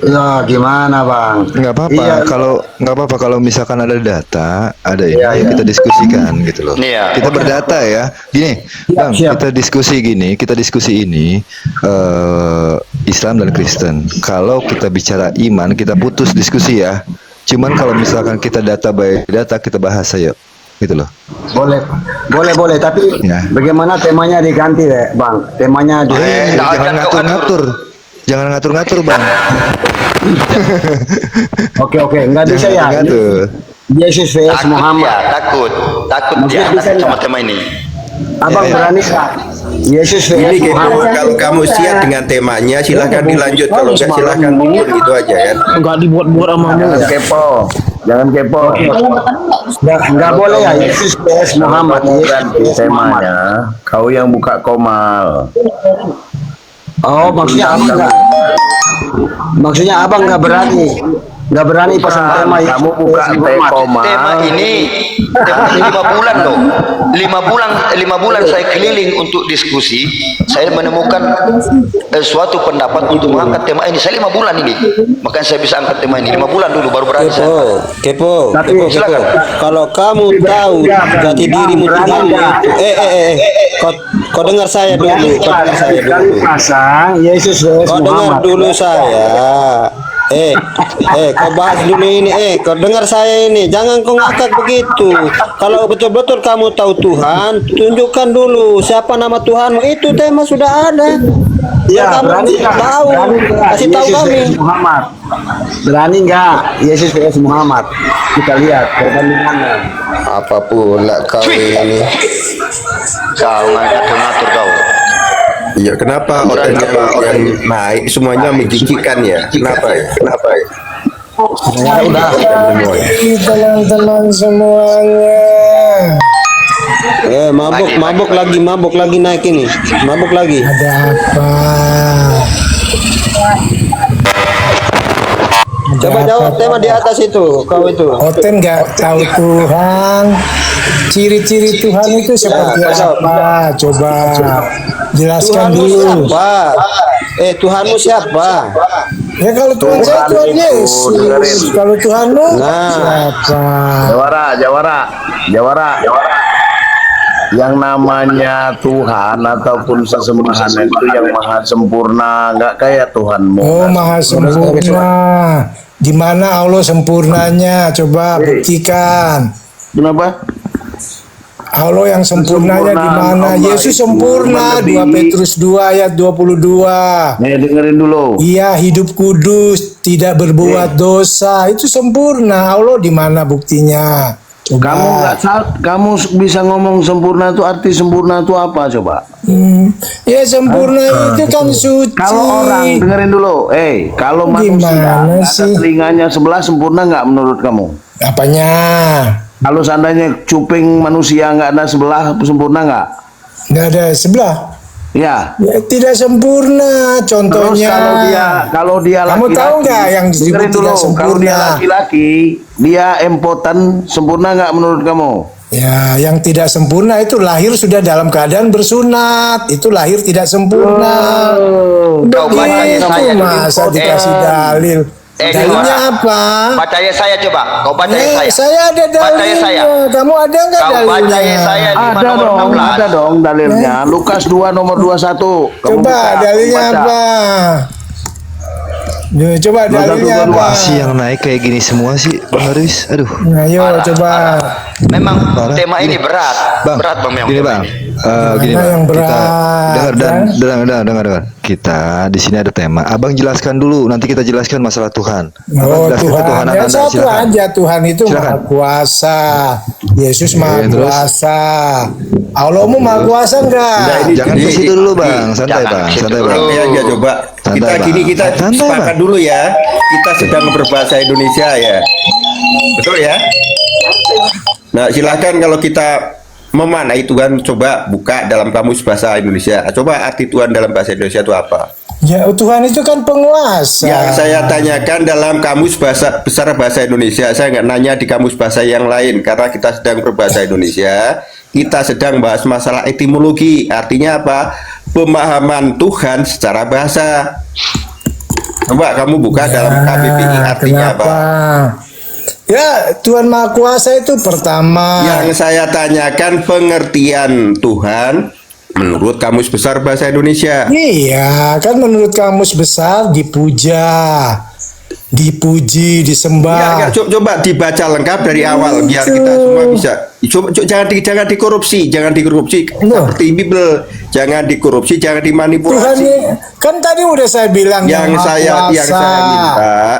Ya gimana bang? Nggak apa-apa Iya, kalau nggak apa-apa kalau misalkan ada data, ada ini iya, ya iya. kita diskusikan gitu loh. Iya. Kita berdata ya. Gini, Siap, Bang, siap. kita diskusi ini Islam dan Kristen. Kalau kita bicara iman, kita putus diskusi ya. Cuman kalau misalkan kita data by data kita bahas ayo. Gitu loh. Boleh, boleh. Tapi Ya. bagaimana temanya diganti deh, bang? Temanya di. Jangan ngatur-ngatur. Jangan ngatur-ngatur, Bang. Oke, nggak bisa ya. Jangan ngatur. Yesus vs Takut Muhammad. dia, takut Mungkin dia bisa takut sama nggak? tema ini. Abang Ya, ya. berani nggak? Yesus vs Ini Kepo, Muhammad. kalau kamu siap dengan temanya silahkan dilanjut, kalau enggak silahkan mundur gitu aja ya. Enggak dibuat-buat sama Jangan kepo, jangan kepo. Nggak boleh ya Yesus vs Muhammad. Kamu Yesus ganti vs Muhammad. temanya. Kau yang buka komal. Oh, maksudnya abang nggak berani, pasang tema Kamu Yesus buka vs Muhammad. komal. Tema ini 5 bulan loh. 5 bulan saya keliling untuk diskusi. Saya menemukan suatu pendapat untuk mengangkat tema ini. Saya 5 bulan ini, makanya saya bisa angkat tema ini. 5 bulan dulu baru berani saya. Kepo. Tapi silakan. Kalau kamu tahu jati dirimu tinggi, kau dengar saya dulu, kau dengar saya Sekali dulu. pasang Yesus vs Kau dengar Muhammad. dulu saya. Kau bahas dulu ini. Kau dengar saya ini. Jangan kau ngakak begitu. Kalau betul-betul kamu tahu Tuhan, tunjukkan dulu siapa nama Tuhanmu. Itu tema sudah ada. Ya, Kamu berani nggak? tahu. Berani nggak? Kasih tahu Yesus kami. vs Muhammad. Berani nggak Yesus vs Muhammad? Kita lihat perbandingannya. Apa pula kau ini? Kau ngatur kau. Iya, kenapa orang yang naik semuanya menjijikan ya? Kenapa ya? Ya udah. teman-teman semuanya. Mabuk lagi naik ini. Mabuk lagi. Ada apa? Coba jawab tema di atas itu. Kau itu. Oten nggak tahu Tuhan. Ciri-ciri Tuhan itu seperti apa? Coba jelaskan Tuhanmu dulu. siapa? Tuhanmu siapa? Ya kalau Tuhan saya Tuhan Yesus. Kalau Tuhanmu Nah. siapa? Jawara. Yang namanya Tuhan ataupun sesembahan itu yang maha sempurna, nggak kayak Tuhanmu. Oh, maha sempurna. Di mana Allah sempurnanya? Coba buktikan. Kenapa? Allah yang sempurnanya di mana? Allah Yesus itu sempurna. 2 melebihi- Petrus 2 ayat 22. Nih dengerin dulu. Ia hidup kudus, tidak berbuat dosa. Itu sempurna. Allah di mana buktinya? Coba. Kamu nggak kamu bisa ngomong sempurna itu arti sempurna itu apa coba? Ya sempurna itu kan suci. Kalau orang dengerin dulu, kalau manusia Gimana nggak ada sih? telinganya sebelah sempurna nggak menurut kamu? Apanya? Kalau seandainya cuping manusia nggak ada sebelah sempurna nggak? Nggak ada sebelah. Ya. Ya, tidak sempurna. Terus Contohnya. kalau dia Kamu laki-laki, tahu nggak yang disebut dengerin dulu, tidak kalau dia sempurna? laki-laki, dia impoten, sempurna nggak menurut kamu? Ya, yang tidak sempurna itu lahir sudah dalam keadaan bersunat. Itu lahir tidak sempurna. Kau baca Begitu, saya. masa dikasih dalil. Dalilnya Jawara. apa? Baca ya saya coba. Kau baca ya saya. Saya ada Baca ya dalilnya. saya. Kamu ada nggak Kau baca dalilnya? ya saya 5 Ada nomor dong, 16. ada dong dalilnya. Lukas 2 nomor 21. Kamu Coba buka, dalilnya baca. apa? Coba dalilnya apa? Masih yang naik kayak gini semua sih, Bang Haris. Aduh. Ayo coba. Memang Parah. tema ini berat. Bang, Berat Bang memang. gini Bang, gini Mana Bang, yang berat, dengar. Kita di sini ada tema. Abang jelaskan dulu, nanti kita jelaskan masalah Tuhan. Oh Abang jelaskan Tuhan, ketuhanan ya Anda, satu silakan. aja Tuhan itu Silakan. maha kuasa. Yesus maha terus? kuasa. Allahmu maha kuasa enggak? Jangan ke situ dulu Bang, santai Jangan Bang, ke situ santai dulu. Bang. Santai aja coba. Santai, Kita Bang. gini kita Santai, sepakat Bang. dulu ya. Kita sedang berbahasa Indonesia ya. Betul ya? Nah, silahkan kalau kita memanai Tuhan, coba buka dalam kamus bahasa Indonesia. Coba arti Tuhan dalam bahasa Indonesia itu apa? Ya Tuhan itu kan penguasa. Yang saya tanyakan dalam kamus bahasa besar bahasa Indonesia. Saya nggak nanya di kamus bahasa yang lain karena kita sedang berbahasa Indonesia. Kita sedang bahas masalah etimologi. Artinya apa? Pemahaman Tuhan secara bahasa. Coba kamu buka dalam KBBI artinya kenapa? apa? Ya, Tuhan Maha Kuasa itu pertama. Yang saya tanyakan pengertian Tuhan menurut Kamus Besar Bahasa Indonesia. Iya, kan menurut Kamus Besar dipuja, dipuji, disembah. Coba dibaca lengkap dari awal biar kita semua bisa. Coba jangan dikorupsi, jangan dikorupsi seperti Bible. Jangan dikorupsi, jangan Tuhan dimanipulasi. kan tadi udah saya bilang Yang Maha Kuasa.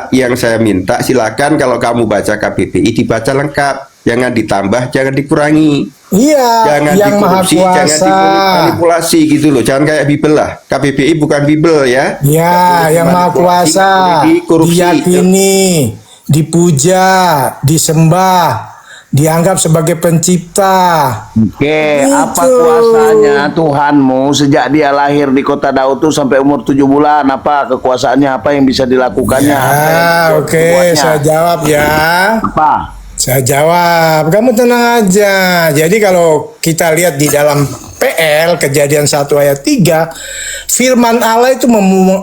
yang saya minta silakan kalau kamu baca KBBI dibaca lengkap. Jangan ditambah, jangan dikurangi. Iya, Jangan yang Maha dikorupsi, Kuasa. jangan dimanipulasi gitu loh. Jangan kayak Bible lah. KBBI bukan Bible ya. Ya, yang Maha Kuasa diyakini, dipuja, disembah, dianggap sebagai pencipta. Oke, Gitu. apa kuasanya Tuhanmu sejak dia lahir di kota Daud tuh sampai umur 7 bulan? Apa kekuasaannya? Apa yang bisa dilakukannya? Apa yang Ya, oke, dibuatnya? saya jawab ya. Apa? Saya jawab, kamu tenang aja. Jadi kalau kita lihat di dalam PL, Kejadian 1 ayat 3, firman Allah itu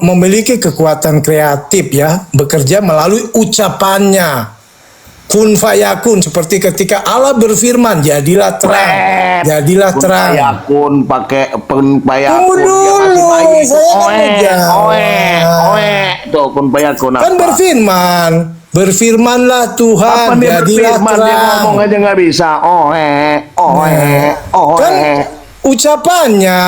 memiliki kekuatan kreatif ya, bekerja melalui ucapannya. Kun fayakun, seperti ketika Allah berfirman, jadilah terang, jadilah terang. Payakun pakai payakun. Tunggu dulu, saya kan mau jawab. Tuh kun payakun apa? Kan berfirmanlah Tuhan, Apa dia jadilah berfirman? Dia terang. ngomong aja nggak bisa. Kan ucapannya.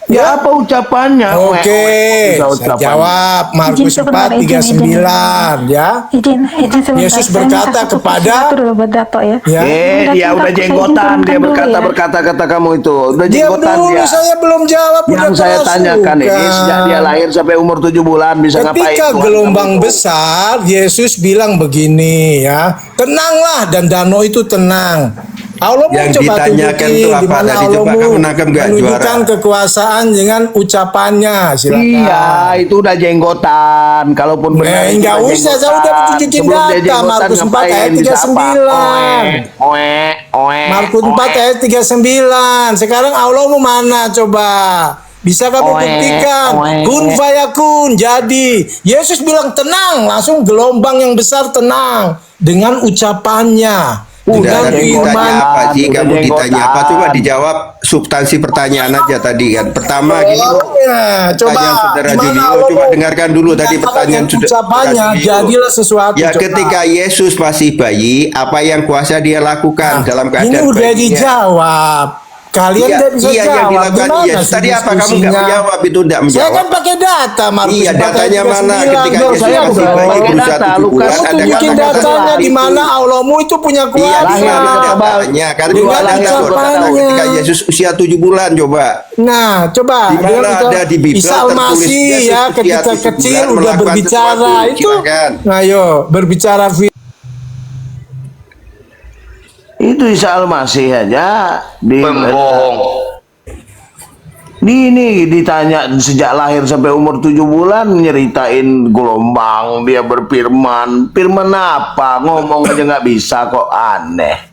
Ya apa ucapannya? Oke, Bisa saya ucapannya. jawab Markus Izin 4 sebentar, 39 ya. Izin sebentar. Yesus Saya berkata minta satu kepada sesuatu dulu buat Dato ya. Ya. Dia udah jenggotan, dia berkata kata kamu itu. Udah Diam jenggotan dulu, dia. saya belum jawab. Yang udah saya kerasukan. tanyakan ini sejak dia lahir sampai umur 7 bulan bisa ngapain? Ketika Tuhan gelombang kamu itu? besar, Yesus bilang begini ya, tenanglah, dan danau itu tenang. Allah mau Yang coba ditanyakan tunjukin itu apa di mana tadi? Allah Coba mau kamu nangkep nggak, menunjukkan juara? kekuasaan dengan ucapannya. Silakan. Iya, itu udah jenggotan. Kalaupun benar itu Nggak udah usah, saya jenggotan. udah tunjukin Sebelum dia data, jenggotan Markus 4 ngapain? ayat Bisa 39. apa? Markus 4 ayat 39. Sekarang Allah mau mana coba? Bisa kamu buktikan? Kun fayakun. Jadi Yesus bilang tenang, langsung gelombang yang besar tenang dengan ucapannya. Sudah Udah tadi ditanya firman. apa sih? Udah Kamu ditanya jenggotan. apa? Coba dijawab substansi pertanyaan aja tadi kan. Pertama gini. Ya, coba Pertanyaan saudara gimana Julio, Allah coba mau dengarkan dulu tadi menyatakan pertanyaan dengan ucapannya, saudara Julio. jadilah sesuatu. Ya coba. ketika Yesus masih bayi, apa yang kuasa dia lakukan dalam keadaan Ini udah bayinya? dijawab. Kalian Iya, tidak bisa iya, yang jawab. dilakukan Gimana Yesus. sih Tadi apa kamu nggak diskusinya? menjawab itu tidak Saya menjawab? kan pakai data, Markus. Iya, 4 datanya ayat mana? 39. Ketika Loh, Yesus saya masih udah bayi pakai berusia data, 7 Lukas. bulan, Kamu ada tunjukin kata-kata datanya seperti di itu. mana Allahmu itu punya Iya, kuasa. di mana datanya? Kan Dengan ada data ucapannya. ketika Yesus usia 7 bulan coba. Nah, coba Di mana dengan ada di Bible Isa tertulis Al-Masih Yesus ya usia ketika 7 kecil bulan udah melakukan berbicara sesuatu. itu. Silakan. Ayo, berbicara Itu Isa Al-Masih aja Pembohong. Ini ditanya sejak lahir sampai umur 7 bulan nyeritain gelombang, dia berfirman. Firman apa? Ngomong aja nggak bisa kok, aneh.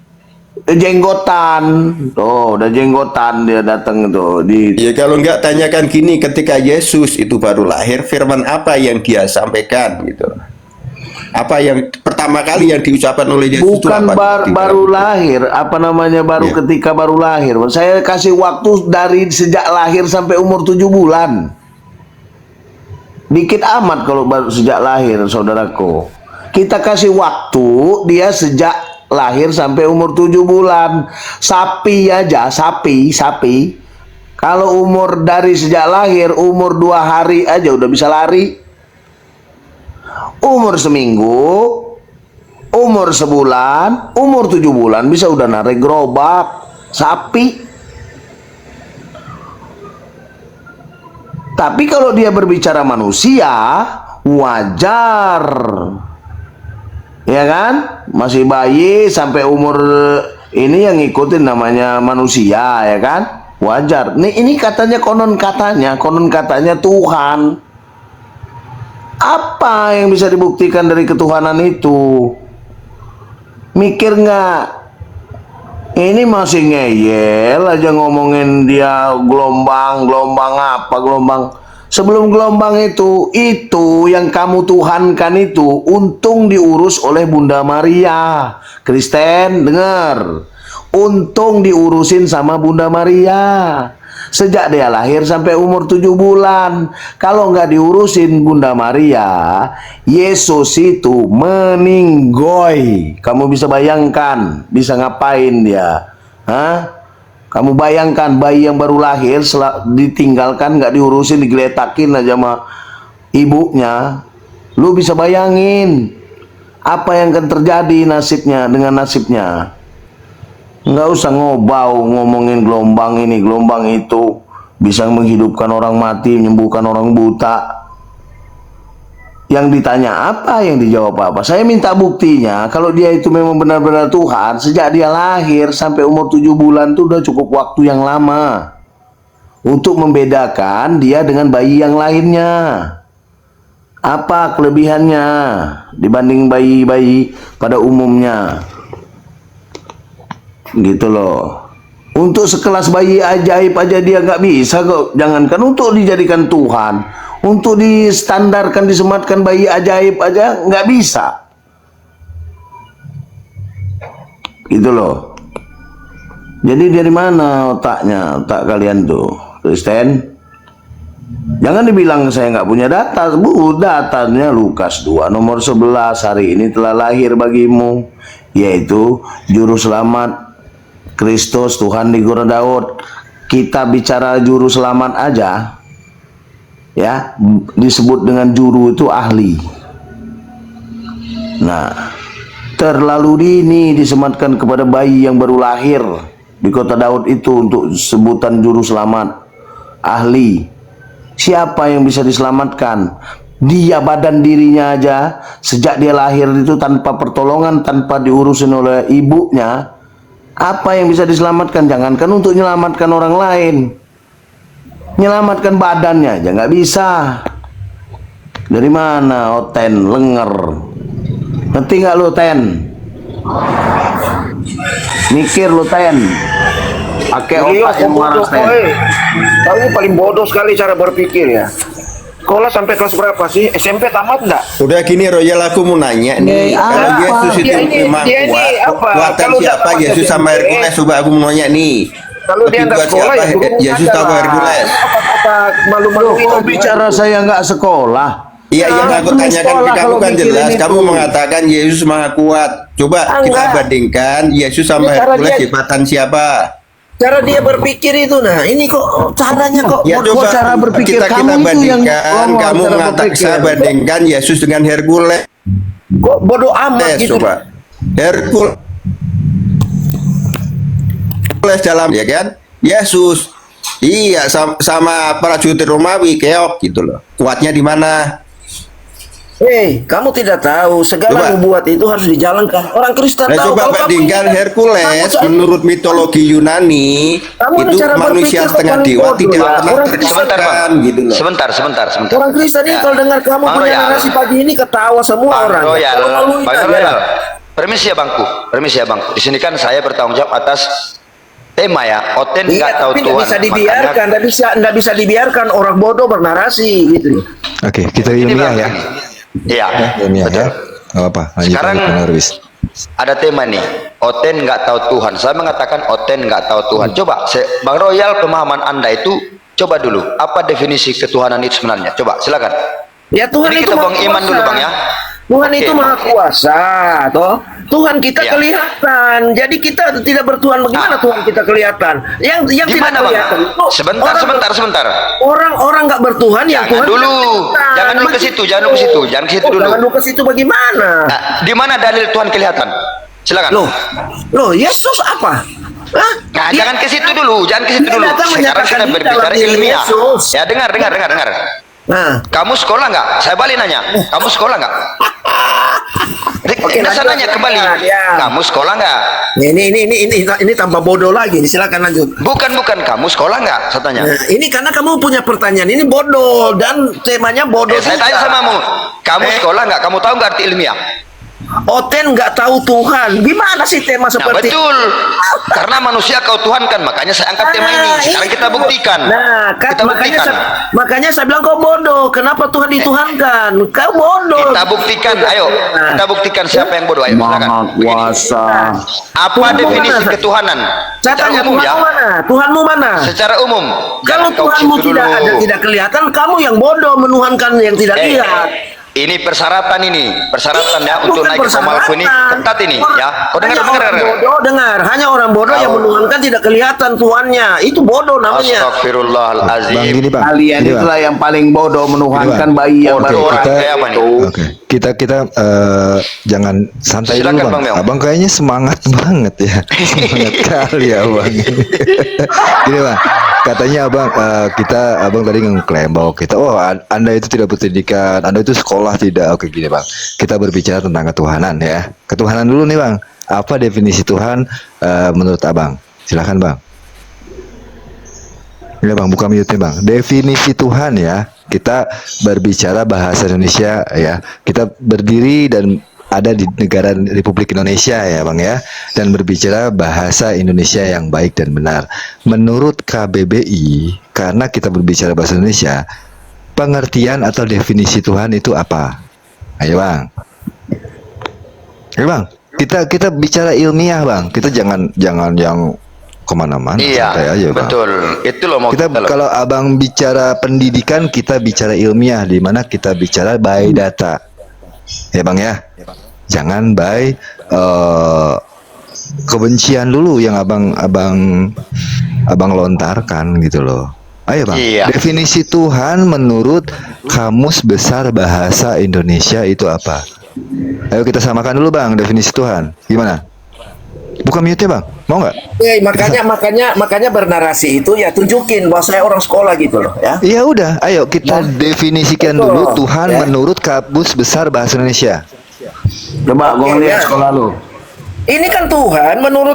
Jenggotan. Tuh, udah jenggotan dia datang tuh di Ya kalau enggak tanyakan gini, ketika Yesus itu baru lahir, firman apa yang dia sampaikan gitu. Apa yang pertama kali yang diucapkan oleh Yesus itu bukan apa? baru lahir, apa namanya baru Iya. ketika baru lahir. Saya kasih waktu dari sejak lahir sampai umur 7 bulan. Dikit amat kalau baru sejak lahir, saudaraku. Kita kasih waktu dia sejak lahir sampai umur 7 bulan. Sapi aja, sapi. Kalau umur dari sejak lahir, umur 2 hari aja udah bisa lari. Umur seminggu, umur sebulan, umur 7 bulan bisa udah narik gerobak, sapi. Tapi kalau dia berbicara manusia, wajar. Ya kan? Masih bayi sampai umur ini yang ngikutin namanya manusia, ya kan? Wajar. Ini katanya konon katanya Tuhan. Apa yang bisa dibuktikan dari ketuhanan itu? Mikir nggak? Ini masih ngeyel aja ngomongin dia gelombang apa gelombang. Sebelum gelombang itu yang kamu tuhankan itu untung diurus oleh Bunda Maria. Kristen, dengar. Untung diurusin sama Bunda Maria. Sejak dia lahir sampai umur 7 bulan. Kalau nggak diurusin Bunda Maria, Yesus itu meninggoy. Kamu bisa bayangkan, bisa ngapain dia? Hah? Kamu bayangkan bayi yang baru lahir ditinggalkan, nggak diurusin, digeletakin aja sama ibunya. Lu bisa bayangin apa yang akan terjadi nasibnya dengan nasibnya. Nggak usah ngomongin gelombang ini, gelombang itu. Bisa menghidupkan orang mati, menyembuhkan orang buta. Yang ditanya apa, yang dijawab apa. Saya minta buktinya, kalau dia itu memang benar-benar Tuhan, sejak dia lahir sampai umur 7 bulan itu udah cukup waktu yang lama untuk membedakan dia dengan bayi yang lainnya. Apa kelebihannya dibanding bayi-bayi pada umumnya? Gitu loh. Untuk sekelas bayi ajaib aja dia nggak bisa kok. Jangankan untuk dijadikan Tuhan, untuk distandarkan, disematkan bayi ajaib aja nggak bisa. Gitu loh. Jadi dari mana otaknya, otak kalian tuh, Kristen? Jangan dibilang saya nggak punya data. Datanya Lukas 2 nomor 11, hari ini telah lahir bagimu, yaitu Juru Selamat Kristus, Tuhan di Gora Daud. Kita bicara Juru Selamat aja, ya, disebut dengan juru itu ahli. Nah, terlalu dini disematkan kepada bayi yang baru lahir di kota Daud itu untuk sebutan Juru Selamat, ahli. Siapa yang bisa diselamatkan? Dia badan dirinya aja sejak dia lahir itu tanpa pertolongan, tanpa diurusin oleh ibunya. Apa yang bisa diselamatkan? Jangankan untuk menyelamatkan orang lain, menyelamatkan badannya aja nggak bisa. Dari mana Oten lenger? Ngerti nggak lo Ten? Mikir lo Ten, pakai otak yang waras Ten. Kamu paling bodoh sekali cara berpikir ya. Sekolah sampai kelas berapa sih? SMP tamat enggak? Udah gini Royal, aku mau nanya nih, kalau Yesus itu memang kuat, kekuatan siapa Yesus sama Hercules? Coba aku mau nanya nih. Kalau dia nggak sekolah ya Yesus sama Hercules? Apa malu-malu itu Bicara saya nggak sekolah. Iya, yang aku tanyakan ke kamu kan jelas. Kamu mengatakan Yesus maha kuat. Coba kita bandingkan Yesus sama Hercules, jembatan siapa? cara dia berpikir itu. Nah ini kok caranya kok Ya coba cara berpikir kita kamu itu yang bandingkan, kamu cara mengatakan berpikir. saya bandingkan Yesus dengan Hercules. kok bodoh amat gitu. Coba Hercules dalam, ya kan, Yesus iya sama prajurit Romawi keok gitu loh. Kuatnya di mana? Hei, kamu tidak tahu segala Coba. nubuat itu harus dijalankan. Orang Kristen Nah, tahu. coba Kalau kamu bandingkan ini- Hercules kamu- menurut mitologi Yunani Kamu itu cara manusia berpikir setengah paling dewa, bodoh, tidak ya. pernah Orang Sebentar, terkalahkan Bang. gitu loh. Sebentar. Orang Kristen ini Ya. kalau dengar kamu Bang punya Royal. narasi pagi ini ketawa semua Bang orang. Royal, Kalau maluin Bang aja. Royal. Permisi ya bangku. Di sini kan saya bertanggung jawab atas tema ya. Oten Iya, nggak tahu tapi nggak Tuhan. bisa dibiarkan, nggak bisa dibiarkan orang bodoh bernarasi gitu. Oke, kita Ini ilmiah Bang, ya. ini. Iya, Ilmiah betul. ya. Gak apa, lanjut Sekarang Bang Darwis. ada tema nih, Oten nggak tahu Tuhan. Saya mengatakan Oten nggak tahu Tuhan. Coba, Bang Royal, pemahaman Anda itu, coba dulu, apa definisi ketuhanan itu sebenarnya? Coba, silakan. Ya Tuhan Jadi itu kita maha buang iman kuasa. dulu, Bang ya. Tuhan Oke, itu Bang. maha kuasa, toh. Tuhan kita Iya. kelihatan. Jadi kita tidak bertuhan. Bagaimana Tuhan kita kelihatan? Yang tidak Gimana Bang? kelihatan. itu Sebentar. Orang nggak bertuhan yang Jangan Tuhan dulu, tidak kelihatan. jangan dulu ke situ, jangan dulu ke situ, jangan ke situ dulu. Jangan dulu ke situ bagaimana? Nah, di mana dalil Tuhan kelihatan? Silakan. Loh, Yesus apa? Hah? Nah, Dia- jangan ke situ dulu, jangan ke situ dia dulu. datang Sekarang menyatakan kita di berbicara dalam diri ilmiah. Yesus. Ya, dengar. Nah, Kamu sekolah nggak? Saya balik nanya. Kamu sekolah nggak? Oke, Saya lanjut, nanya kembali. ya. Kamu sekolah nggak? ini tambah bodoh lagi. Silakan lanjut. Bukan. Kamu sekolah nggak? Saya tanya. Nah, ini karena kamu punya pertanyaan ini bodoh dan temanya bodoh. Saya tanya juga. samamu. Kamu sekolah nggak? Kamu tahu nggak arti ilmiah? Oten nggak tahu Tuhan. Gimana sih tema Nah, seperti betul. Karena manusia kau Tuhan kan, makanya saya angkat tema ini. Sekarang kita buktikan. Nah, kan, Kita buktikan. makanya saya bilang kau bodoh. Kenapa Tuhan dituhankan? Kau bodoh. Kita buktikan. Ayo, kita buktikan siapa yang bodoh. Ayo, Maha silakan. kuasa. Apa Tuhanmu definisi mana? ketuhanan? Saya Secara tanya umum ya. Tuhanmu mana? Tuhanmu mana? Secara umum. Kalau Jangan kau Tuhanmu situ tidak dulu. ada, tidak kelihatan, kamu yang bodoh menuhankan yang tidak lihat. Ini persyaratan ya untuk Bukan naik ke Komalku ini persyaratan. ketat ini ya. Kau Hanya dengar. orang bodoh dengar. Hanya orang bodoh yang menuhankan tidak kelihatan Tuhannya. Itu bodoh namanya. Bang Astagfirullahalazim. gini bang. Kalian Gini, Bang. itulah yang paling bodoh menuhankan Gini, Bang. bayi yang Bodoh baru orang kita- kayak apa nih? Oke, kita jangan santai Silakan, dulu Bang bang. Mel. Abang kayaknya semangat banget ya, semangat kali abang. Gini bang, katanya abang tadi ngeklaim bahwa kita, anda itu tidak berpendidikan, anda itu sekolah tidak. Oke gini bang, kita berbicara tentang ketuhanan ya. Ketuhanan dulu nih bang. Apa definisi Tuhan menurut abang? Silakan bang. Ya bang, buka mute bang. Definisi Tuhan ya. Kita berbicara bahasa Indonesia ya. Kita berdiri dan ada di negara Republik Indonesia ya bang ya. Dan berbicara bahasa Indonesia yang baik dan benar. Menurut KBBI, karena kita berbicara bahasa Indonesia, pengertian atau definisi Tuhan itu apa? Ayo bang. Ayo bang. Kita bicara ilmiah bang. Kita jangan yang kemana-mana. Iya, santai aja, Bang. betul. Itu loh mau Kita loh. kalau abang bicara pendidikan, kita bicara ilmiah, di mana kita bicara by data, ya bang ya. Jangan by kebencian dulu yang abang lontarkan gitu loh. Ayo bang. Iya. Definisi Tuhan menurut Kamus Besar Bahasa Indonesia itu apa? Ayo kita samakan dulu bang definisi Tuhan. Gimana? Buka mute bang, mau nggak? Makanya bernarasi itu ya tunjukin bahwa saya orang sekolah gitu loh ya. Ya udah, ayo kita definisikan Betul. dulu Tuhan Ya. menurut Kamus Besar Bahasa Indonesia. Coba gue Oke, lihat ya. sekolah lu. Ini kan Tuhan menurut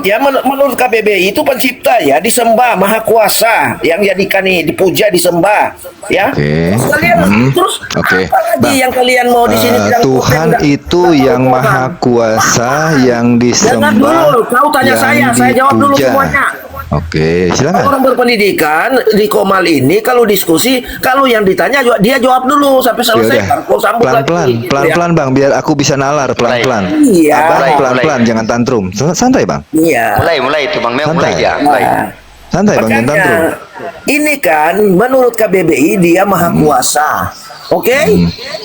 KBBI itu pencipta ya, disembah, maha kuasa, yang jadikani dipuja, disembah ya. Oke. Terus kalian terus Oke. apa lagi Bang, yang kalian mau di sini bilang Tuhan enggak- itu enggak yang tahu maha Tuhan. kuasa, yang Jangan disembah, dulu, kau tanya yang saya jawab dulu dipuja. semuanya. Oke, silakan. Orang berpendidikan di Komal ini kalau diskusi, kalau yang ditanya dia jawab dulu sampai Ya selesai. udah, Kalau sambung pelan-pelan, lagi, gitu ya. pelan-pelan bang, biar aku bisa nalar pelan-pelan. Iya. Abang Mulai, pelan-pelan, mulai. jangan tantrum. Santai bang, Iya. Mulai itu Bang Mel, mulai Santai. dia. Mulai. Nah, santai bang, jangan makanya tantrum. ini kan menurut KBBI dia maha kuasa. Oke?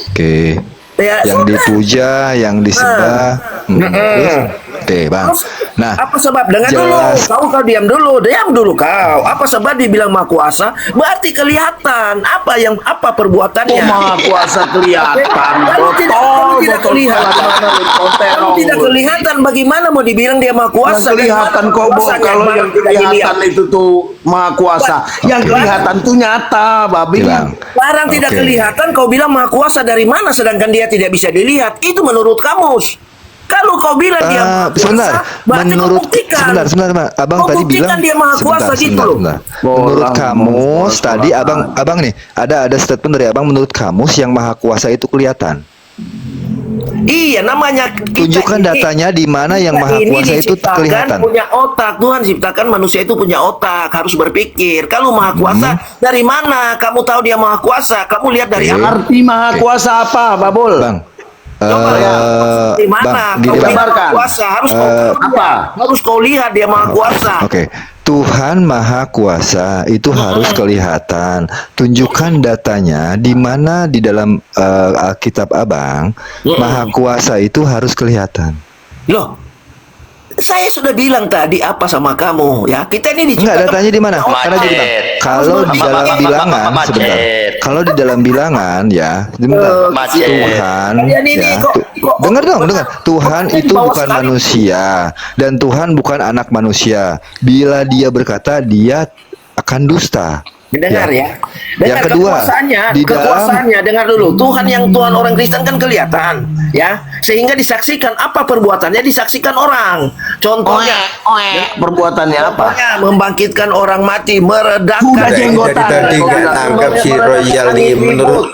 Oke. Ya, Yang sudah. dipuja, yang disembah. Terus? Oke bang. Terus, Nah, apa sebab? Dengar jelas. dulu. Kau diam dulu kau. Apa sebab dibilang maha kuasa? Berarti kelihatan apa perbuatannya. Maha kuasa kelihatan. Kalau tidak kelihatan, kalau Kalau tidak kelihatan, bagaimana mau dibilang dia maha yang kuasa? kelihatan kok Bo, Kuasanya kalau barang yang tidak dilihat. kelihatan itu tuh maha kuasa. Yang Oke. kelihatan tuh nyata, babi. Oke, bang. Barang tidak Oke. kelihatan, kau bilang maha kuasa dari mana sedangkan dia tidak bisa dilihat? Itu menurut kamus. Kalau kau bilang dia maha kuasa, Sebentar, berarti kau menurut buktikan. sebentar, Bang. Abang Kau tadi buktikan bilang dia maha kuasa gitu loh. Menurut Bolang, kamus bolang, tadi bolang. abang nih ada statement dari abang, menurut kamus yang maha kuasa itu kelihatan. Iya, namanya kita Tunjukkan ini- datanya di mana yang kita maha ini kuasa itu diciptakan kelihatan. punya otak. Tuhan ciptakan manusia itu punya otak, harus berpikir. Kalau maha kuasa dari mana? Kamu tahu dia maha kuasa? Kamu lihat dari Oke. apa? Arti maha kuasa apa, Babul? Bang, Coba ya. Di mana? Bang, gini Kau bang. bilang maha Gambarkan. kuasa, harus kau apa? harus kau lihat dia maha kuasa. Oke, Tuhan Maha Kuasa itu harus kelihatan. Tunjukkan datanya di mana di dalam Alkitab Abang, Maha Kuasa itu harus kelihatan. Loh, saya sudah bilang tadi apa sama kamu ya? Kita ini Enggak, diciptakan datanya di mana? punya Karena otak. jadi bang, kalau di dalam bilangan sebentar. Kalau di dalam bilangan ya, sebentar. Macet. Tuhan Kalian ini ya. kok- kok- Dengar dong, kok- dengar. Tuhan kok itu dibawa bukan sekali? manusia dan Tuhan bukan anak manusia. Bila dia berkata, dia akan dusta. Dengar ya. Yang kedua, di dalam kekuasaannya dengar dulu. Tuhan yang Tuhan orang Kristen kan kelihatan, ya. Sehingga disaksikan apa perbuatannya disaksikan orang. Contohnya, Perbuatannya apa? contohnya membangkitkan orang mati, meredakan. Sudah jenggotan. Jadi tadi nggak tangkap si Royal nih menurut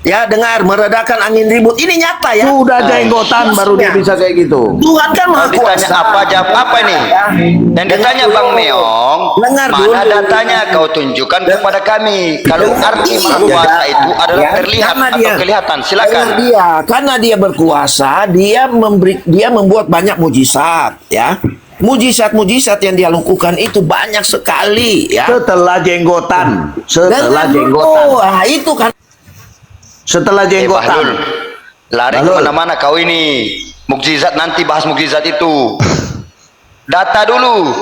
Ya, dengar, meredakan angin ribut. Ini nyata ya. Sudah jenggotan baru dia bisa kayak gitu. Tuhan kan maha Kalau ditanya kuasa. apa jawab apa nih? Dan ditanya Bang Meong, Dengar mana dulu. datanya kau tunjukkan kepada kami. Kalau arti berkuasa itu adalah Ya, terlihat karena atau dia- kelihatan. Silakan. Dengar dia, karena dia berkuasa, dia membuat banyak mujizat, ya. Mujizat-mujizat yang dia lakukan itu banyak sekali, ya. Setelah jenggotan. Dengar Setelah dulu. jenggotan. Ah, itu kan Setelah Bahlul, jenggotan. lari Bahlul. kemana-mana kau ini. Mukjizat nanti bahas mukjizat itu. Data dulu.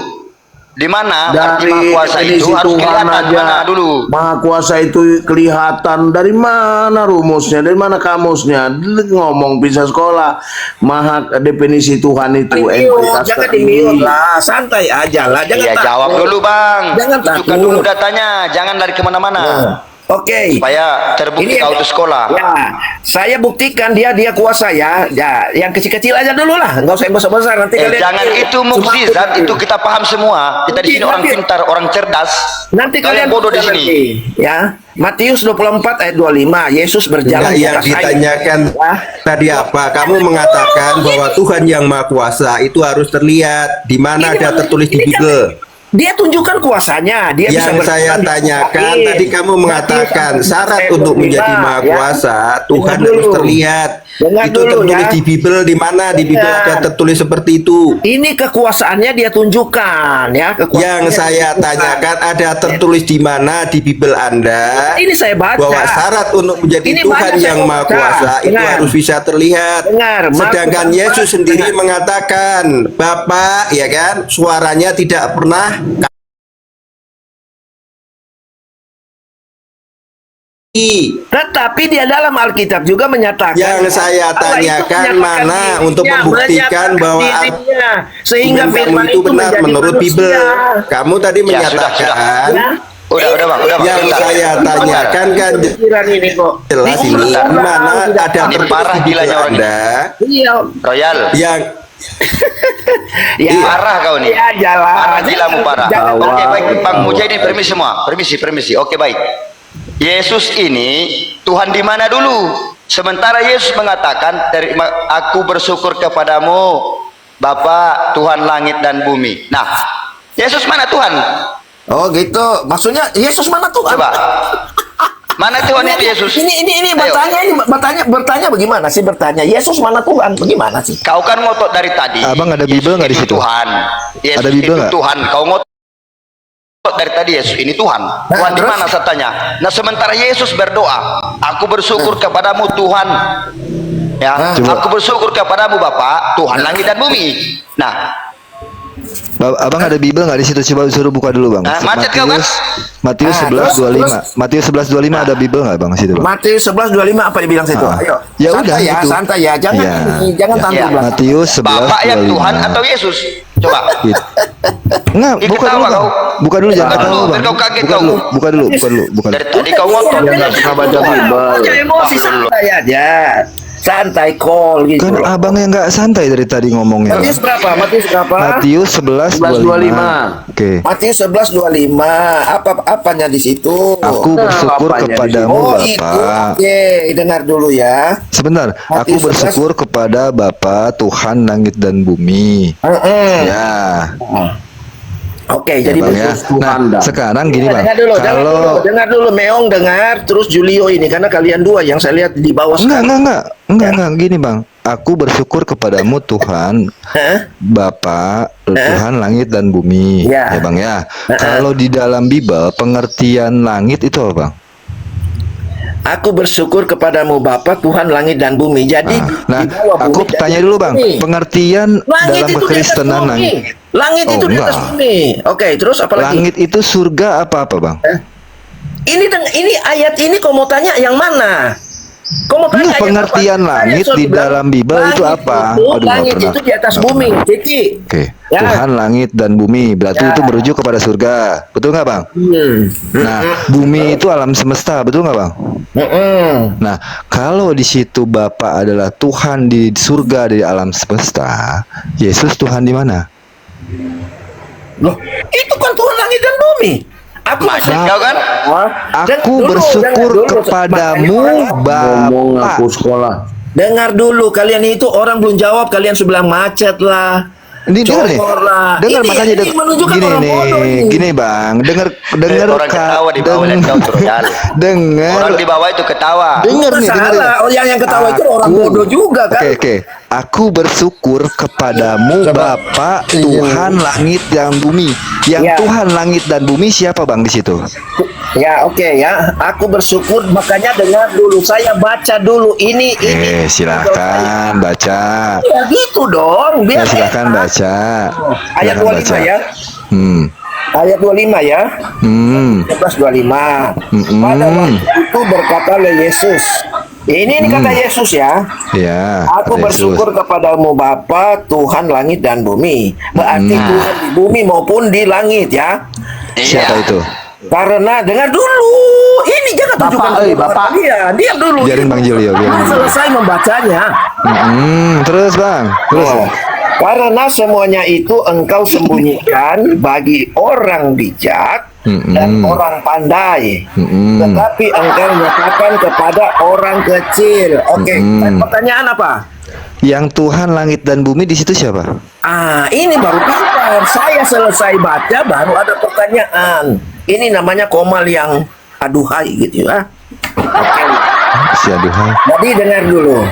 Di mana arti maha kuasa itu definisi harus Tuhan kelihatan aja. mana dulu. Maha kuasa itu kelihatan dari mana rumusnya, dari mana kamusnya. Ngomong bisa sekolah. Maha definisi Tuhan itu entitas jangan tertinggi. di-mute lah, santai aja lah, jangan Iya takut. jawab dulu Bang. Jangan Tunjukkan takut. dulu datanya. Jangan lari kemana-mana. Oke. Supaya terbukti kau itu sekolah. Ya, saya buktikan dia kuasa ya. Ya, yang kecil-kecil aja dulu lah, nggak usah yang besar-besar nanti kalian. Jangan itu mukjizat, itu kita paham semua. Kita di sini orang pintar, orang cerdas. Nanti kalian bodoh di buktikan sini. nanti, ya. Matius 24 ayat 25, Yesus berjalan Enggak, di yang atas air. ditanyakan Ya. tadi apa? Kamu mengatakan bahwa Tuhan yang Maha Kuasa itu harus terlihat. Di mana Ini ada tertulis di ini kan Bible? dia tunjukkan kuasanya, dia bisa Yang saya berjalan di tanyakan air. tadi kamu mengatakan Matius syarat 24 untuk menjadi ya. Maha Kuasa Tuhan Dengar harus dulu. terlihat. Dengar Itu dulu, tertulis ya. di Bible, di mana di Bible Dengar. ada tertulis seperti itu. Ini kekuasaannya dia tunjukkan ya. Yang kekuasaannya saya dia tunjukkan. tanyakan ada tertulis di mana di Bible Anda Ini saya baca. bahwa syarat untuk menjadi Ini Tuhan banyak saya yang Maha baca. Kuasa itu Dengar. harus bisa terlihat. Dengar, Sedangkan Markus Yesus 4, sendiri dengar. mengatakan, Bapak, ya kan, suaranya tidak pernah Tetapi dia dalam Alkitab juga menyatakan Yang saya Allah itu tanyakan menyatakan mana dirinya, untuk membuktikan menyatakan bahwa dirinya, sehingga Tuhan kamu firman itu benar menjadi menurut manusia. Bible. Kamu tadi Ya, sudah, menyatakan Ya. Udah Bang, udah Bang. yang Bentar. saya tanyakan kan Pikiran ini kok. jelas ini di mana ada Ini tertulis parah di Bible gilanya orang ini. Anda Iya. Royal. yang Ya. Parah kau nih. Ya, jalan. Parah gilamu parah. Jangan- Oke baik Bang Mujahidin, permisi semua. Permisi. Oke baik. Yesus ini Tuhan di mana dulu? Sementara Yesus mengatakan aku bersyukur kepadamu Bapa Tuhan langit dan bumi. Nah, Yesus mana Tuhan? Oh gitu. Maksudnya Yesus mana Tuhan? Coba. Mana Tuhan itu Yesus? Ini Ayo. bertanya bagaimana sih bertanya? Yesus mana Tuhan? Bagaimana sih? Kau kan ngotot dari tadi. Abang ada Bible nggak di Yesus situ? itu Tuhan. Yesus Ada Bible itu nggak? Tuhan. Kau ngotot dari tadi Yesus ini Tuhan. Tuhan di terus? mana saya tanya? Nah sementara Yesus berdoa, aku bersyukur kepadamu Tuhan. Ya, Coba. aku bersyukur kepadamu Bapa Tuhan langit dan bumi. Nah, Abang ada Bible nggak di situ? Coba suruh buka dulu bang. Nah, macet kau, kan? Matius Nah, 11:25. Matius 11:25 ada Bible nggak bang di situ bang? Matius 11:25 apa dibilang situ? Ah. Ayo. Ya santai udah, ya, gitu. santai ya. Jangan Ya. jangan Ya. tampil Ya. belakang. Matius 11:25. Bapak yang Tuhan atau Yesus? Coba. Gitu. Enggak, Ih, buka ketawa dulu bang. kau. Buka dulu jangan Buka ketawa dulu, bang. biar kau kaget Buka kau. dulu, buka dulu. Dari tadi kau ngotot. Dia nggak pernah baca Bible. Jangan emosi, santai aja. Santai call gitu. Kan abang yang nggak santai dari tadi ngomongnya. Bang. Matius berapa? Matius berapa? Matius 11:25. Oke. Matius 11:25. Apanya di situ? Aku bersyukur apanya di kepadamu Oh, itu. Bapa. Oke, dengar dulu ya. Sebentar, aku Matius bersyukur kepada Bapa Tuhan langit dan bumi. Ya. Oke, Ya, jadi Bang, ya. Tuhan Nah, dah. sekarang gini bang, dengar dulu, Meong dengar, terus Julio ini karena kalian dua yang saya lihat di bawah enggak, gini bang. Aku bersyukur kepadamu Tuhan, Hah? Bapa, Tuhan langit dan bumi, Ya. ya bang ya. Kalau di dalam Bible pengertian langit itu apa bang? Aku bersyukur kepadamu Bapa Tuhan langit dan bumi. Jadi Nah, di bawah aku bumi dan tanya di dulu atas bang, bumi. pengertian Langit dalam itu kekristenan di atas bumi. langit. Langit Oh, itu di atas enggak. bumi. Oke, terus apa lagi? Langit itu surga apa bang? Ini ayat ini kau mau tanya yang mana? Kau mau tanya Enggak, ayat pengertian apa? langit Saya di bilang, dalam Bible itu langit apa? itu- Aduh, nggak langit pernah. itu di atas Nggak bumi, pernah. Cici. Oke, Ya. Tuhan langit dan bumi, berarti Ya. itu merujuk kepada surga, betul nggak bang? Nah, bumi itu alam semesta, betul nggak bang? Nah, kalau di situ Bapa adalah Tuhan di surga di alam semesta, Yesus Tuhan di mana? Loh, itu kan Tuhan langit dan bumi. Aku Macam kau kan? Aku bersyukur kepadamu ngomong Bapa. aku sekolah. Dengar dulu, kalian itu orang belum jawab, kalian sebelah macet lah. Ini dengar nih, Cokor lah. dengar Ini- makanya ini menunjukkan gini orang nih, bodoh ini. gini bang, dengar Orang ketawa di bawah dan kau terus jalan. dengar, Orang di bawah itu ketawa. dengar nih, dengar Salah. Oh, yang ketawa itu orang bodoh juga kan. Oke. Aku bersyukur kepadamu Bapa Tuhan langit dan bumi. Yang Ya. Tuhan langit dan bumi siapa bang di situ? Ya, oke ya. Aku bersyukur, makanya dengar dulu. Saya baca dulu ini. Silakan baca. Ya gitu dong. Ya, Biar silakan enak. baca. Ayat Silakan 25 ya. Hmm. Ayat 25 ya. Hmm. 11:25. Mm-mm. Pada waktu itu berkatalah Yesus. Ini kata Yesus ya. Ya. Aku kata bersyukur Yesus. kepadamu Bapa Tuhan langit dan bumi. Berarti Tuhan di bumi maupun di langit ya. Siapa itu? Karena dengar dulu. Ini jangan tunjukkan Bapak. dia. Diam dulu. Biarin Bang Julio, biarin. Belum selesai membacanya. Terus bang, terus. Oh. Karena semuanya itu engkau sembunyikan bagi orang bijak dan orang pandai, tetapi engkau nyatakan kepada orang kecil. Oke, pertanyaan apa? Yang Tuhan langit dan bumi di situ siapa? Ini baru pintar. Saya selesai baca baru ada pertanyaan. Ini namanya komal yang aduhai gitu ya. Oke. Si aduhai. Jadi dengar dulu.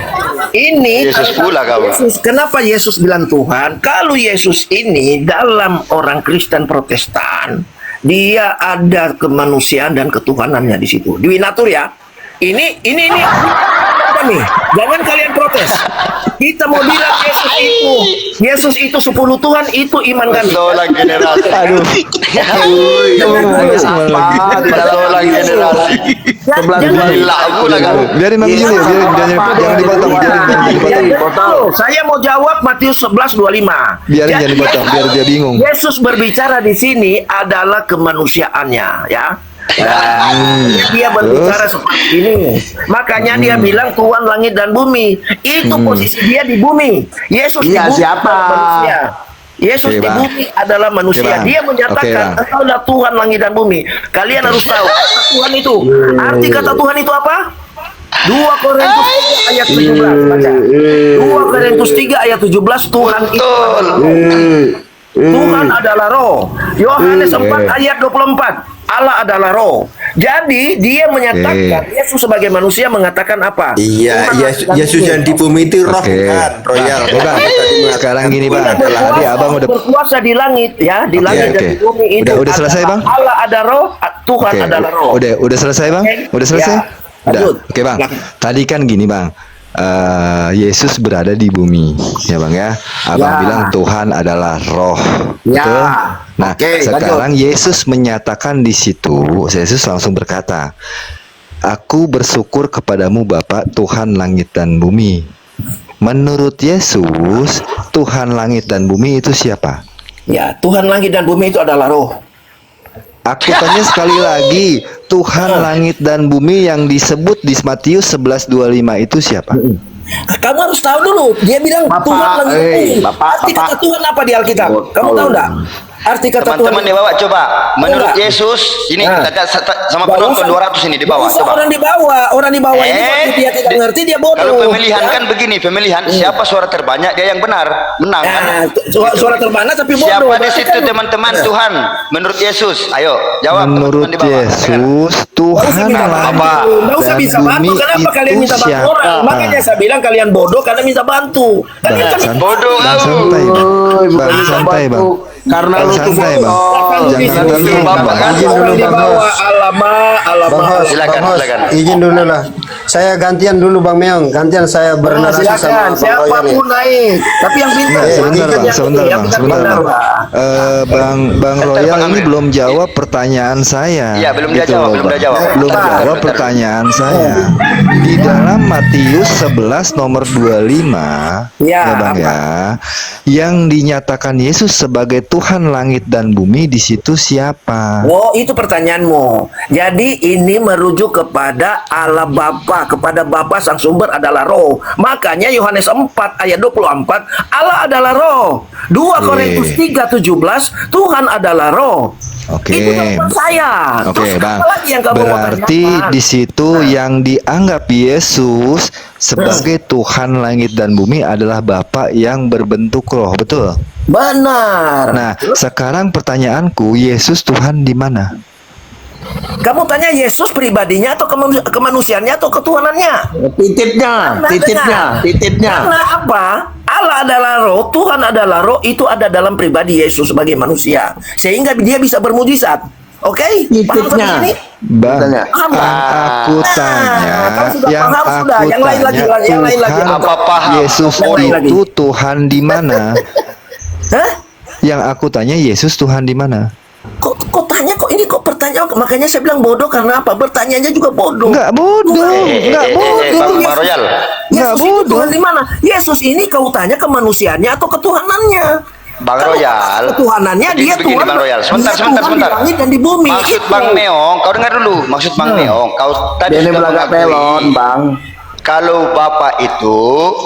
Ini Yesus pula kau. Yesus, kenapa Yesus bilang Tuhan? Kalau Yesus ini dalam orang Kristen Protestan, dia ada kemanusiaan dan ketuhanannya di situ. Di Winatur ya. Ini apa nih? Jangan kalian protes. Kita mau bilang Yesus itu 10 Tuhan, itu iman kami. Tolong generasi. Aduh. Tolong generasi. Gila pula kau. Biarin Bang Julio, biarin jangan dipotong, biarin dipotong. Saya mau jawab Matius 11:25. Biarin jangan dipotong, biar dia bingung. Yesus berbicara di sini adalah kemanusiaannya, ya. Dia berbicara seperti ini. Makanya dia bilang Tuhan langit dan bumi. Itu posisi dia di bumi. Yesus di Iya, bumi siapa? adalah manusia. Yesus Oke, di Bang. bumi adalah manusia. Oke, Bang. Dia menyatakan Oke, Bang. Engkau adalah Tuhan langit dan bumi. Kalian harus tahu kata Tuhan itu. Arti kata Tuhan itu apa? 2 Korintus 3 ayat 17. Baca. 2 Korintus 3 ayat 17, Tuhan itu Tuhan adalah roh. Yohanes 4 ayat 24, Allah adalah roh. Jadi dia menyatakan, Yesus sebagai manusia mengatakan apa? Iya, Yesus yang di bumi itu roh Oke. kan, royal. Oke, Bang. Sekarang gini Bang, Berkuasa, tadi abang udah berkuasa di langit ya, di langit dan oke. di bumi itu. Udah selesai, adalah Bang? Allah ada roh, Tuhan Oke, adalah roh. udah selesai Bang? Oke. Udah selesai? Ya, Udah. lanjut. Oke Bang. Silakan. Tadi kan gini Bang. Yesus berada di bumi, ya Bang ya. Abang Ya. bilang Tuhan adalah roh. Ya. Betul? Nah, Oke, sekarang Yesus menyatakan di situ, Yesus langsung berkata, "Aku bersyukur kepadamu Bapa Tuhan langit dan bumi." Menurut Yesus, Tuhan langit dan bumi itu siapa? Ya, Tuhan langit dan bumi itu adalah roh. Aku tanya sekali lagi, Tuhan langit dan bumi yang disebut di Matius 11:25 itu siapa? Kamu harus tahu dulu. Dia bilang Tuhan langit dan bumi. Arti kata Tuhan apa di Alkitab? Kamu tahu enggak? Arti kata Teman-teman di Tuhan. bawah coba. Menurut Enggak. Yesus, ini Nah. sama Nggak penonton usah. 200 ini di bawah. Nggak usah Coba. orang di bawah ini kalau dia tidak ngerti dia bodoh. Kalau pemilihan Ya. kan begini, pemilihan siapa suara terbanyak dia yang benar, menang kan? Nah, suara terbanyak tapi bodoh. Siapa di Berarti situ kan- teman-teman Tuhan? Menurut Yesus, ayo jawab Menurut teman-teman di bawah. Yesus, Tuhan langit Nggak usah dan bisa bumi bantu. Kenapa kalian itu minta bantu siapa? orang? Makanya saya bilang kalian bodoh karena minta bantu. Kan Bang, kita Bodoh Bang, kau. santai Bang. Bang, santai Bang. Karena Bang, lu tuh santai Bang. Jangan Izin Bapak kan? orang di bawah Bang Hos, Silakan, Bang Hos, silakan. izin dulu lah. Saya gantian dulu Bang Meong, gantian saya bernarasi sama silakan. Bang Royal Siapapun nih. naik. Tapi yang pintar. Sebentar Bang, Yang sebentar ini, Bang, yang sebentar benar, Bang. Pak. Bang Royal Bang ini Amir. belum jawab pertanyaan saya. Iya, belum dia Gitu jawab, loh, belum Bang. dia jawab. Belum Bentar, jawab bentar. pertanyaan saya. Di dalam Matius 11 nomor 25, Ya, ya Bang apa? ya, yang dinyatakan Yesus sebagai Tuhan langit dan bumi di situ siapa? Oh, itu pertanyaanmu. Jadi ini merujuk kepada Allah Bapa, kepada Bapa sang sumber adalah roh. Makanya Yohanes 4 ayat 24, Allah adalah roh. 2 Korintus 3:17, Tuhan adalah roh. Oke. Itu jawaban saya. Oke, Terus Bang. apa lagi yang kamu mau Berarti tanyakan? di situ yang dianggap Yesus sebagai Tuhan langit dan bumi adalah Bapa yang berbentuk roh, betul? Benar. Nah, sekarang pertanyaanku, Yesus Tuhan di mana? Kamu tanya Yesus pribadinya atau kemanusiaannya atau ketuhanannya? Titipnya. Karena apa? Allah adalah roh, Tuhan adalah roh, itu ada dalam pribadi Yesus sebagai manusia. Sehingga dia bisa bermujizat. Oke? Paham sampai Titipnya. sini? Bang, Tanya. yang aku tanya, kamu sudah yang paham, aku sudah. Yang lain lagi, tanya, yang lain lagi. Tuhan Apa paham? Yesus Yang lain lagi. itu Tuhan di mana? Hah? Yang aku tanya, Yesus Tuhan di mana? Kok tanya kok ini kok pertanyaan, makanya saya bilang bodoh karena apa? Bertanyanya juga bodoh. Enggak bodoh, enggak bodoh. Bang Royal. Nggak Yesus itu bodoh. Tuhan di mana? Yesus ini kau tanya kemanusiaannya atau ketuhanannya? Bang Kalau Royal. Ketuhanannya dia Begini, Tuhan. Bang Royal. Sebentar, dia sebentar, Tuhan sebentar. di langit dan di bumi. Maksud Itu. Bang Meong, kau dengar dulu. Maksud Bang Meong, kau tadi Dia ini sudah belakang mengakui pelon, Bang. kalau Bapa itu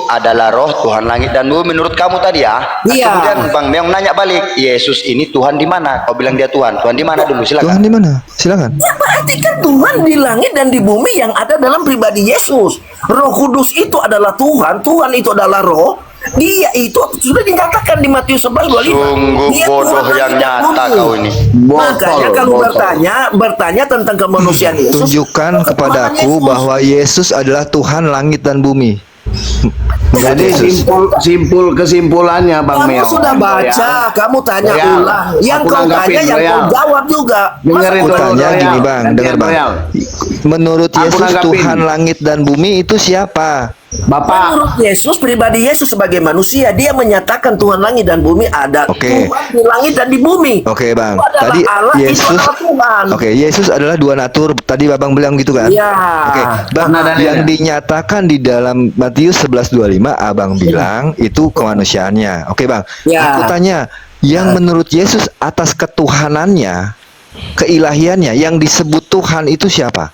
adalah roh Tuhan langit dan bumi menurut kamu tadi ya. Iya. Kemudian Bang Meong nanya balik, Yesus ini Tuhan di mana? Kau bilang dia Tuhan. Tuhan di mana dulu? Tuhan Silakan. di mana? Silakan. Ya berarti kan Tuhan di langit dan di bumi yang ada dalam pribadi Yesus. Roh Kudus itu adalah Tuhan, Tuhan itu adalah roh. Dia itu sudah dinyatakan di Matius 11:25. Sungguh Dia bodoh Tuhan yang langit dan nyata bumi. kau ini. Makanya kalau bertanya tentang kemanusiaan Yesus, Tunjukkan ketuhanan kepadaku Yesus. bahwa Yesus adalah Tuhan langit dan bumi. Jadi Yesus. kesimpulannya Bang Kamu Meo. sudah baca, kamu tanya Royal. ulang. Yang Aku kau nanggapin, tanya, yang Royal. kau jawab juga. Dengerin Aku dulu, tanya Royal. gini Bang, dengar Bang. Royal. Menurut Aku Yesus nanggapin. Tuhan langit dan bumi itu siapa? Bapak, Menurut Yesus, pribadi Yesus sebagai manusia, dia menyatakan Tuhan langit dan bumi ada. Oke. Tuhan di langit dan di bumi. Oke Bang, Itu adalah tadi Allah, itu Yesus. adalah Tuhan. Oke, Yesus adalah dua natur. Tadi Babang bilang gitu kan? Iya. Oke, Bang, Nah, dan yang ini. dinyatakan di dalam Matius 11:25, Abang bilang itu kemanusiaannya. Oke Bang, Ya. aku tanya, yang menurut Yesus atas ketuhanannya, keilahiannya, yang disebut Tuhan itu siapa?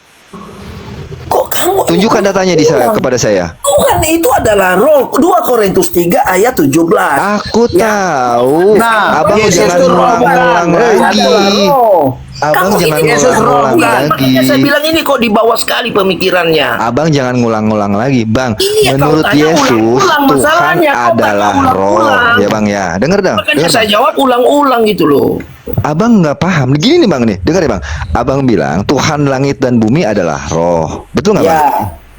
Kok kamu Tunjukkan datanya di saya, Tuhan. kepada saya. Tuhan itu adalah roh. 2 Korintus 3 ayat 17. Aku Ya. tahu. Nah, Abang Yesus jangan itu roh, ngulang-ngulang Bang. lagi. Adalah roh. Abang Kamu jangan ini Yesus roh ngulang-ngulang bukan? lagi. Makanya saya bilang ini kok di bawah sekali pemikirannya. Abang jangan ngulang-ngulang lagi, Bang. Iya, Menurut kau tanya Yesus, ulang-ulang Tuhan masalahnya. Kau tanya adalah roh. ulang-ulang. Ya Bang ya, dengar dong. Makanya Dengar, saya Bang. jawab ulang-ulang gitu loh. Abang nggak paham. Gini nih Bang nih, dengar ya Bang. Abang bilang Tuhan langit dan bumi adalah roh. Betul nggak Ya. Bang?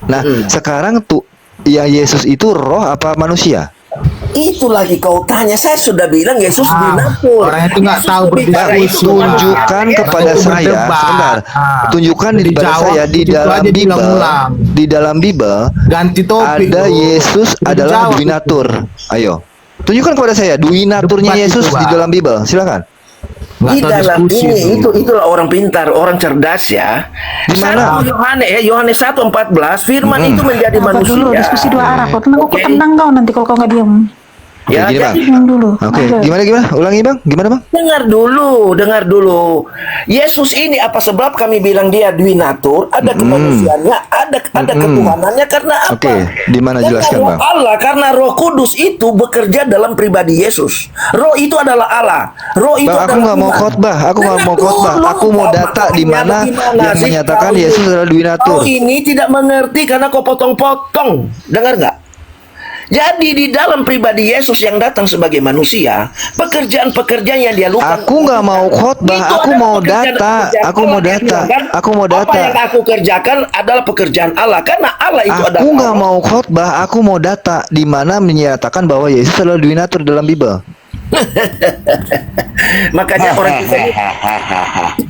Nah, sekarang tuh ya Yesus itu roh apa manusia? Itu lagi kau tanya. Saya sudah bilang Yesus binatur. orang itu nggak Yesus tahu berbicara berdiskusi. itu bukan Tunjukkan manusia. kepada Itu saya, berdebat. sebentar. Tunjukkan di pada Dijawab, saya di itu dalam aja Bible, diulang-ulang. di dalam Bible Ganti topik ada bro. Yesus Udah adalah dijawab duinatur. Ayo, tunjukkan kepada saya duinaturnya Debat Yesus itu, di Bang. dalam Bible. Silakan. Nggak Di tahu dalam diskusi ini bro. itulah orang pintar, orang cerdas ya. Di mana? Yohanes 1:14 firman itu menjadi Apa manusia. dulu diskusi dua arah. Kau tenang, Oke. kok tenang kau nanti kalau kau nggak diem. Ya, Gini, Bang. jadi Diam dulu. Oke, Ayo. gimana? Ulangi Bang. Gimana Bang? dengar dulu. Yesus ini apa sebab kami bilang dia duinatur, ada kemanusiaannya, ada ketuhanannya karena apa? Oke, di mana Karena jelaskan, roh Bang? Allah, karena Roh Kudus itu bekerja dalam pribadi Yesus. Roh itu adalah Allah. Roh itu Bang, aku adalah nggak mau Tuhan. khotbah. Aku nggak Dengar mau khotbah. dulu, Aku mau Bapak. data di mana Bagaimana yang sih menyatakan kau ini? Yesus adalah duinatur. Kau ini tidak mengerti karena kau potong-potong. Dengar nggak? Jadi di dalam pribadi Yesus yang datang sebagai manusia, pekerjaan-pekerjaan yang dia lakukan. Aku nggak mau khotbah, Itu aku adalah mau pekerjaan- data, pekerjaan aku Allah. mau Dia data, bilang kan, aku mau Apa data. yang aku kerjakan adalah pekerjaan Allah, karena Allah itu adalah Aku nggak Allah. mau khotbah, aku mau data di mana menyatakan bahwa Yesus adalah duinatur dalam Bible. Makanya orang kita ini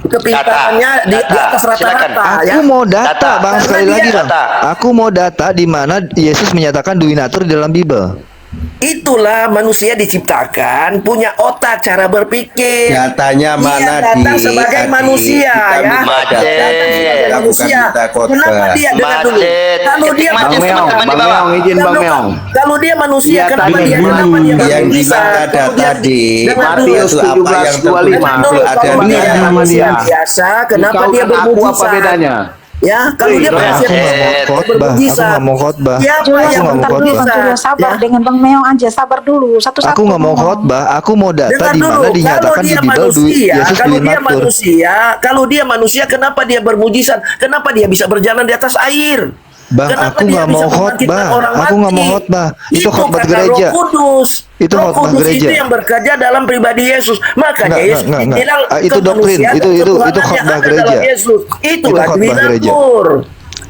kepintarannya di atas rata-rata ya. Aku mau data, Data. Bang, Karena sekali dia- lagi Bang. Data. Aku mau data di mana Yesus menyatakan duinatur di dalam Bible. Itulah manusia diciptakan punya otak, cara berpikir. Nyatanya mana Dia datang di sebagai Adi? manusia Kita ya. minta Macet. Datang sebagai Kita manusia. bukan minta khotbah. Kenapa dia dengar dulu? Macet. Kalau dia Ketik macet Bang Meong, teman-teman di Bang bawah. Meong, izin Bang Meong. Kalau dia manusia, Dia kenapa tadi dia dulu kenapa dia yang nggak bisa? dimana Kalau data dia- di dengar dulu. Matius itu apa yang 17:25. Dengar dulu, ada kalau di dia dalam manusia dia. biasa, kenapa Kau dia kan aku bermujizat? apa bedanya? Ya, kalau dia Aku manusia nggak mau khotbah. Aku nggak mau khotbah. Siapa Julius, yang nggak mau bentar dulu, khotbah. Bang Julius, sabar dengan Bang Meong aja, sabar dulu, satu-satu. Aku nggak mau ngomong. khotbah. Aku mau data Dengar di dulu, mana kalau dinyatakan di dia Bible manusia, Yesus dominatur. kalau dia manusia, kenapa dia bermujizat? Kenapa dia bisa berjalan di atas air? Bang, Kenapa aku dia nggak bisa mau membangkitkan khotbah. orang Aku nggak mau mati? khotbah. Itu khotbah karena gereja. Roh Kudus. Itu Roh khotbah Kudus gereja. itu yang bekerja dalam pribadi Yesus. Makanya Yesus Enggak. dibilang Itu doktrin. kemanusiaan dan Itu ketuhanan yang khotbah ada gereja. dalam Yesus. Itulah Itu khotbah gereja. Dwinatur.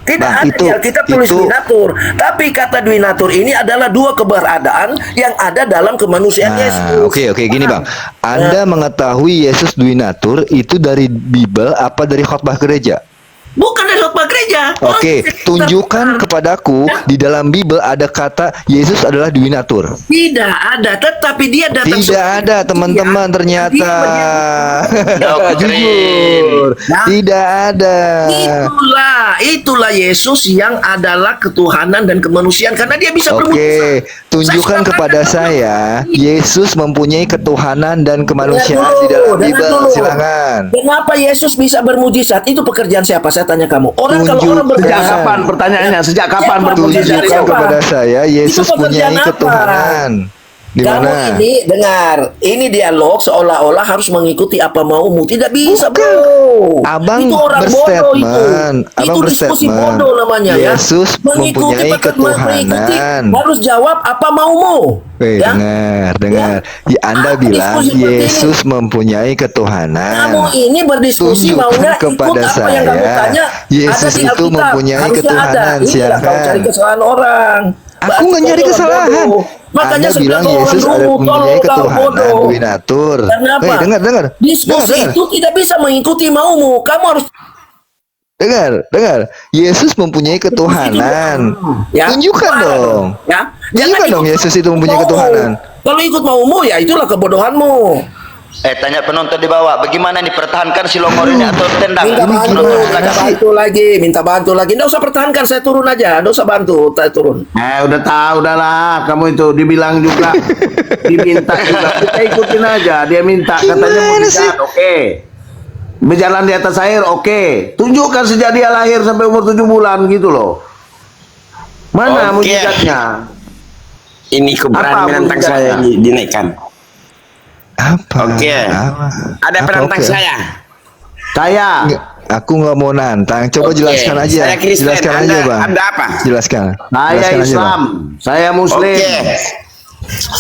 Tidak Bang, ada di Alkitab tulis itu- Dwinatur. Tapi kata Dwinatur ini adalah dua keberadaan yang ada dalam kemanusiaan Yesus. Nah, oke gini Bang. Anda mengetahui Yesus dominatur itu dari Bible apa dari khotbah gereja? Bukan dari khotbah gereja. Oke, tunjukkan kepadaku di dalam Bible ada kata Yesus adalah dominatur. Tidak ada, tetapi dia datang Tidak ada teman-teman ternyata. Doktrin. Jujur, Nah. tidak ada. Itulah Yesus yang adalah ketuhanan dan kemanusiaan karena dia bisa Oke, bermujizat. tunjukkan Saya sudah kepada katakan saya Yesus mempunyai ketuhanan dan kemanusiaan Dengar di dalam dulu, dengar Bible. dulu. Silakan. Kenapa Yesus bisa bermujizat? Itu pekerjaan siapa? Saya tanya kamu. Kalau orang Tunjukkan. berjasa, Sejak kapan pertanyaannya? Sejak kapan Siapa? bermujizat Tunjukkan itu? Tunjukkan kepada saya Yesus Itu pekerjaan punyai apa? ketuhanan. Di kamu mana? ini dengar, ini dialog seolah-olah harus mengikuti apa maumu. Tidak bisa, Bukan. bro. Abang itu orang bodoh itu. berstatement. Abang Itu diskusi berstatement. bodoh namanya ya. Yesus mempunyai ketuhanan. harus jawab apa maumu. Ya? Dengar. Ya, Anda bilang diskusi seperti Yesus mempunyai ketuhanan. Kamu ini berdiskusi Tunjukkan maunya ikut kepada apa yang kamu saya, tanya. Yesus ada di itu Alkitab. mempunyai Harusnya ketuhanan. ada. Inilah kau Silakan. cari kesalahan orang. Aku nggak nyari Orang kesalahan. bodoh. Makanya Anda bilang sebagai orang Yesus ada dulu, mempunyai tolong kau ketuhanan, bodoh. dominatur. Kenapa? Dengar. Diskusi Dengar. itu tidak bisa mengikuti maumu. Kamu harus Dengar. Yesus mempunyai ketuhanan. Ya, Tunjukkan mana dong. Ya, Tunjukkan dong ikut Yesus itu mempunyai maumu. ketuhanan. Kalau ikut maumu ya itulah kebodohanmu. Tanya penonton di bawah, bagaimana nih pertahankan si longor ini atau tendang? Minta bantu, Penonton minta silakan. bantu lagi. Nggak usah pertahankan, saya turun aja. Nggak usah bantu, saya turun. Udah tahu udahlah. Kamu itu dibilang juga, diminta juga. Kita ikutin aja. Dia minta katanya mau Gimana sih? mujizat. Oke. Berjalan di atas air, oke. Tunjukkan sejak dia lahir sampai umur 7 bulan gitu loh. Mana Oke. mujizatnya? Ini Apa keberanian menantang mujizatnya? saya ini dinaikkan. Apa? Oke. Apa? Ada Apa, penantang oke? saya. Saya. Aku nggak mau nantang. Coba Oke, jelaskan aja. saya Kristen. Jelaskan aja, Anda- Bang. Anda apa? Jelaskan. Saya Jelaskan aja, Islam. Bang. Saya Muslim. Oke.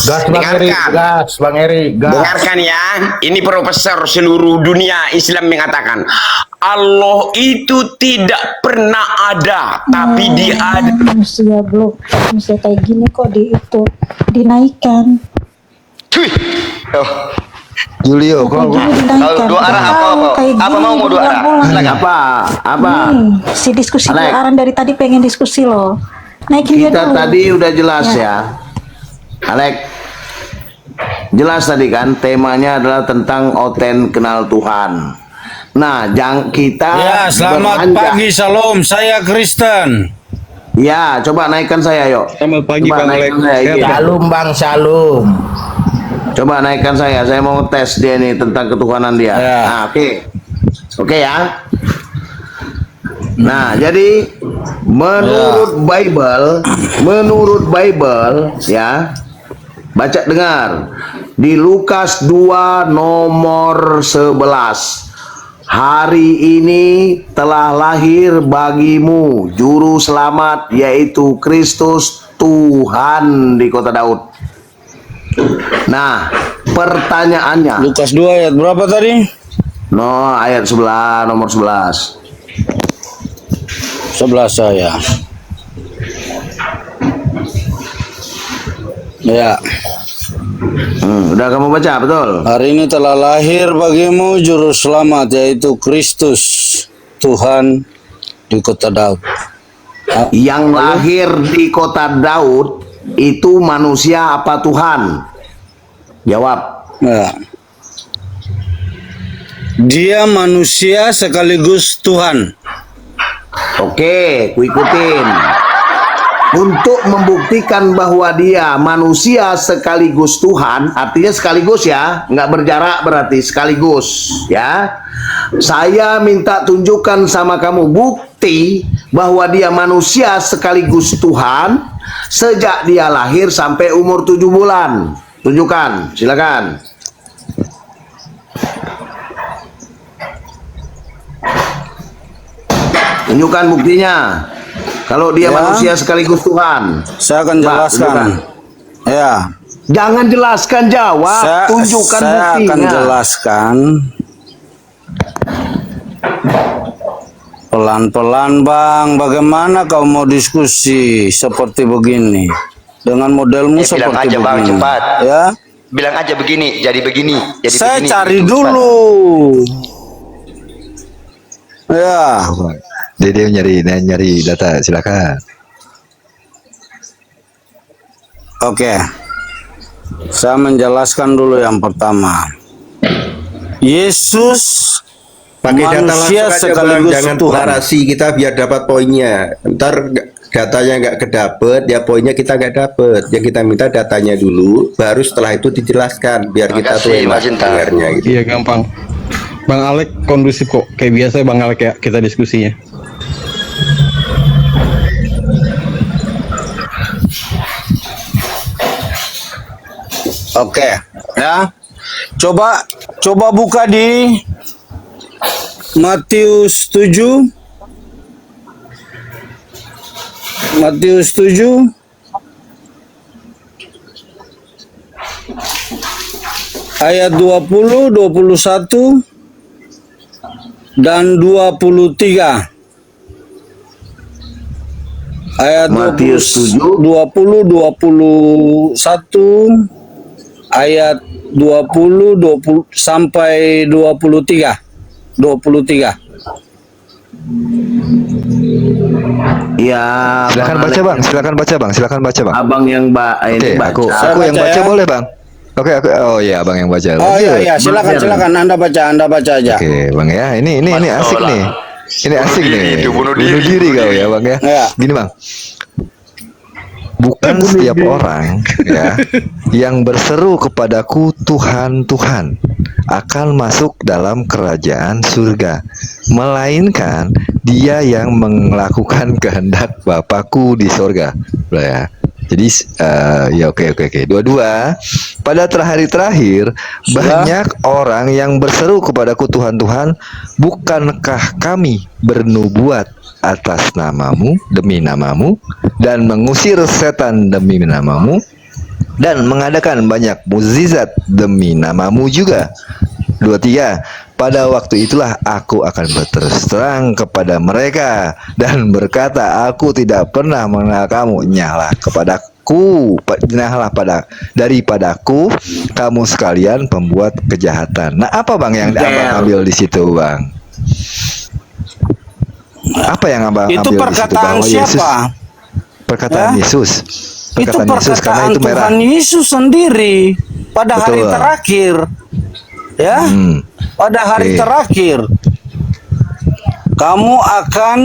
Gas Bang Eri, Dengarkan. gas Bang Eri, gas. Dengarkan ya. Ini profesor seluruh dunia Islam mengatakan Allah itu tidak pernah ada, tapi dia ada. Manusia belum, manusia kayak gini kok itu dinaikkan. Cuy. Oh, Julio, Kayak kok gini dinaikkan. Kalau dua arah Udah apa, tahu, apa? kayak Apa gini mau dua arah? berulang-ulang. Silakan. Apa? Si diskusi Alek. dua arah dari tadi pengen diskusi loh. Naikin dia Kita dulu. tadi udah jelas Ya. ya. Alek. Jelas tadi kan temanya adalah tentang Oten kenal Tuhan. Nah, kita Ya, selamat beranjak. pagi, salam. Saya Kristen. Ya, coba naikkan saya yuk. Selamat pagi, Coba Bang naikkan Alek. saya. Iya. Shalom Bang, shalom. Coba naikkan saya. Saya mau tes dia nih tentang ketuhanan dia. Ya. Nah, oke. Oke ya. Nah, jadi menurut Bible ya. Baca dengar. Di Lukas 2 nomor 11. Hari ini telah lahir bagimu juru selamat yaitu Kristus Tuhan di kota Daud. Nah, pertanyaannya. Lukas 2 ayat berapa tadi? No, ayat 11 nomor 11. 11 saya. Ya, Udah kamu baca betul? hari ini telah lahir bagimu juru selamat yaitu Kristus Tuhan di kota Daud. Yang lahir di kota Daud itu manusia apa Tuhan? Jawab. Ya. Dia manusia sekaligus Tuhan. Oke, ku ikutin. Untuk membuktikan bahwa dia manusia sekaligus Tuhan, artinya sekaligus ya, nggak berjarak berarti sekaligus ya. Saya minta tunjukkan sama kamu bukti bahwa dia manusia sekaligus Tuhan sejak dia lahir sampai umur 7 bulan. Tunjukkan, silakan. Tunjukkan buktinya. Kalau dia manusia sekaligus Tuhan. Saya akan jelaskan. Ya. Jangan jelaskan, jawab. Tunjukkan saya buktinya. akan jelaskan pelan-pelan, Bang. Bagaimana kau mau diskusi seperti begini dengan modelmu seperti bilang aja begini? Bang, cepat. Ya. Bilang aja begini, jadi begini, jadi Saya begini. cari Gitu, dulu. Ya. Dia nyari data, silakan. Oke. Saya menjelaskan dulu yang pertama. Yesus Pakai data manusia langsung aja, Bang. sekaligus Jangan Tuhan. deklarasi kita biar dapat poinnya. Ntar datanya nggak kedapet, ya poinnya kita nggak dapet. Yang kita minta datanya dulu, baru setelah itu dijelaskan biar kita tuh kasih, enak Mas Intan. dengarnya gitu. Iya gampang. Bang Alek kondusif kok. Kayak biasa Bang Alek ya kita diskusinya. Oke, ya. Coba buka di Matius 7. Matius 7 ayat 20, 21 dan 23. Ayat Matius 20, 21 ayat 20, 20 sampai 23. 23. Ya, Silakan baca Bang, silakan baca Bang, silakan baca Bang. Abang yang Oke, baca. aku yang baca baca ya. boleh Bang. Oke, oh iya Bang yang baca. Oh iya, iya, Bang. silakan Anda baca aja. Oke Bang ya, ini asik nih. Ini asik nih. bunuh Bunuh diri kau ya Bang ya. Ya. Gini Bang. Bukan setiap orang ya yang berseru kepadaku Tuhan Tuhan akan masuk dalam kerajaan surga, melainkan dia yang melakukan kehendak Bapakku di surga. Ya. Jadi ya oke. Dua-dua pada hari terakhir banyak orang yang berseru kepadaku Tuhan Tuhan, bukankah kami bernubuat atas namamu demi namamu dan mengusir setan demi namamu dan mengadakan banyak mukjizat demi namamu juga. 23. Pada waktu itulah aku akan berterus terang kepada mereka dan berkata, aku tidak pernah mengenal kamu. Nyala kepadaku, daripadaku kamu sekalian pembuat kejahatan. Nah, apa Bang yang Abang ambil di situ, Bang? Apa yang Abang Itu ambil perkataan di situ? Bahwa siapa? Perkataan Ya? Yesus. Itu Perkataan Yesus karena perkataan itu merah. Tuhan Yesus sendiri pada hari Betul. terakhir. Ya, pada hari Oke. terakhir kamu akan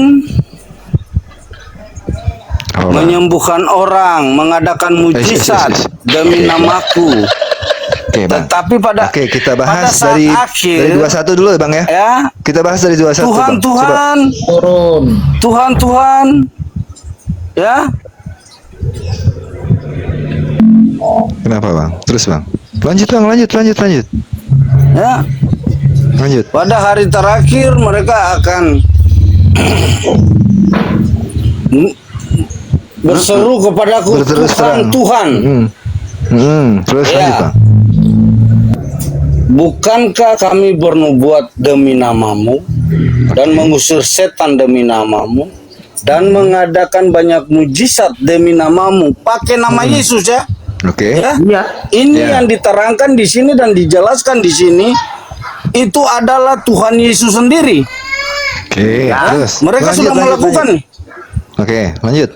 menyembuhkan orang, mengadakan mujizat demi namaku. Oke, Bang. Tetapi pada Oke, kita bahas saat dari akhir, 21 dulu ya, Bang ya. Ya. Kita bahas dari 21, Tuhan, Bang. Coba. Tuhan, Tuhan, Tuhan, ya. Kenapa, Bang? Terus, Bang. Lanjut, Bang. Lanjut. Ya. Lanjut. Pada hari terakhir mereka akan berseru kepadaku Berterus Tuhan, terang. Tuhan. Terus Ya. lanjut, Bang. Bukankah kami bernubuat demi namamu dan mengusir setan demi namamu dan mengadakan banyak mujizat demi namamu? Pakai nama Yesus ya. Oke. Ya. Ini yang diterangkan di sini dan dijelaskan di sini itu adalah Tuhan Yesus sendiri. Oke, terus. Mereka Lanjut, sudah lanjut, melakukan. lanjut. Oke, lanjut.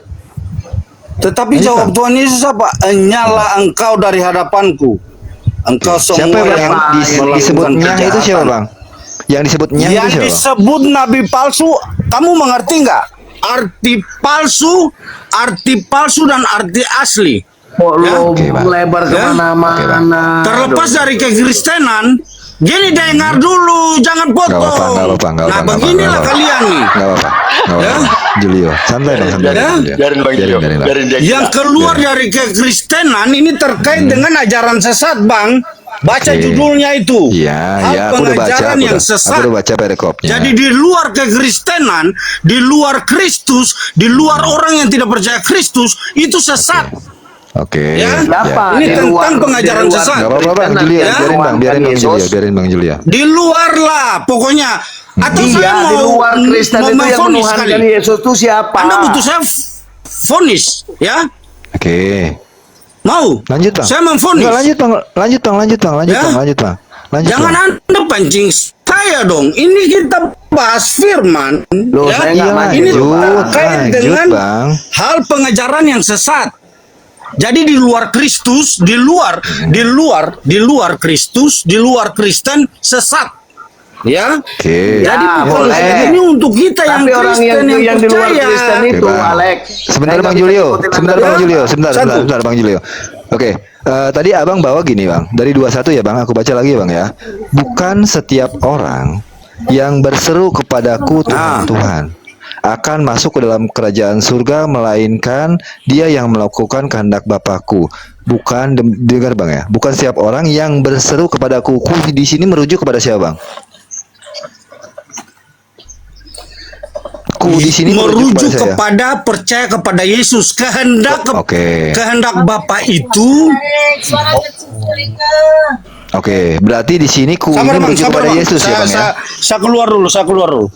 Tetapi Lanjut, jawab Bang. Tuhan Yesus apa? Nyala engkau dari hadapanku. Engkau Siapa semua yang melakukan disebutnya itu siapa, kejahatan. Bang? Yang disebutnya itu Yang siapa? disebut nabi palsu, kamu mengerti nggak? Arti palsu dan arti asli. Kok Ya? lo Oke, Bang. lebar Ya? kemana-mana? Terlepas dari kekristenan, Gini dengar dulu, jangan potong. Nah beginilah kalian nih. Nggak apa-apa. Ya? Julio, santai dong, santai. Ya? Julio. Biarin Bang Julio, Biarin, Bang. biarin dia Yang gila. keluar dari kekristenan ini terkait dengan ajaran sesat, Bang. Baca Oke. judulnya itu. Iya, Hal iya, aku udah baca. pengajaran yang sesat. Aku udah baca perikopnya. Jadi di luar kekristenan, di luar Kristus, di luar orang yang tidak percaya Kristus, itu sesat. Oke. Ya? Siapa? Ini Di tentang luar- pengajaran di luar- sesat. Gak apa-apa Bang Julio, Ya. biarin Bang Yesus. Julio, biarin Bang Julio. Di luar lah, pokoknya. Atau saya Iya, mau di luar Kristen itu yang memvonis menuhankan sekali. Yesus itu siapa? Anda butuh saya vonis, ya? Oke. Mau? Lanjut Bang. Saya memvonis. Enggak, lanjut Bang. Lanjut Bang. Ya? Lanjut Bang. Jangan Anda pancing saya dong. Ini kita bahas firman. Loh, ya? saya nggak maju. Ini Lanjut, terkait dengan Bang. hal pengajaran yang sesat. Jadi di luar Kristus, di luar Kristus, di luar Kristen sesat. Ya. Oke. Jadi Ya, bukan boleh. ini untuk kita yang Tapi orang Kristen yang di luar percaya. Kristen Oke, itu, Bang. Alex. Sebentar Saya Bang nggak Julio, bisa sebentar ikutin Bang Anda. Julio, Satu. sebentar Bang Julio. Oke, tadi Abang bawa gini Bang, dari 21 ya Bang, aku baca lagi ya Bang ya. Bukan setiap orang yang berseru kepadaku Tuhan akan masuk ke dalam kerajaan surga, melainkan dia yang melakukan kehendak Bapakku. Bukan, dengar Bang ya, bukan setiap orang yang berseru kepadaku. Ku di sini merujuk kepada siapa Bang? Ku di sini merujuk kepada saya. kepada percaya kepada Yesus, kehendak Oke. kehendak Bapa itu. Oke, berarti di sini ku Sabar ini Bang, merujuk sabar kepada Bang. Yesus ya Bang ya. Saya keluar dulu.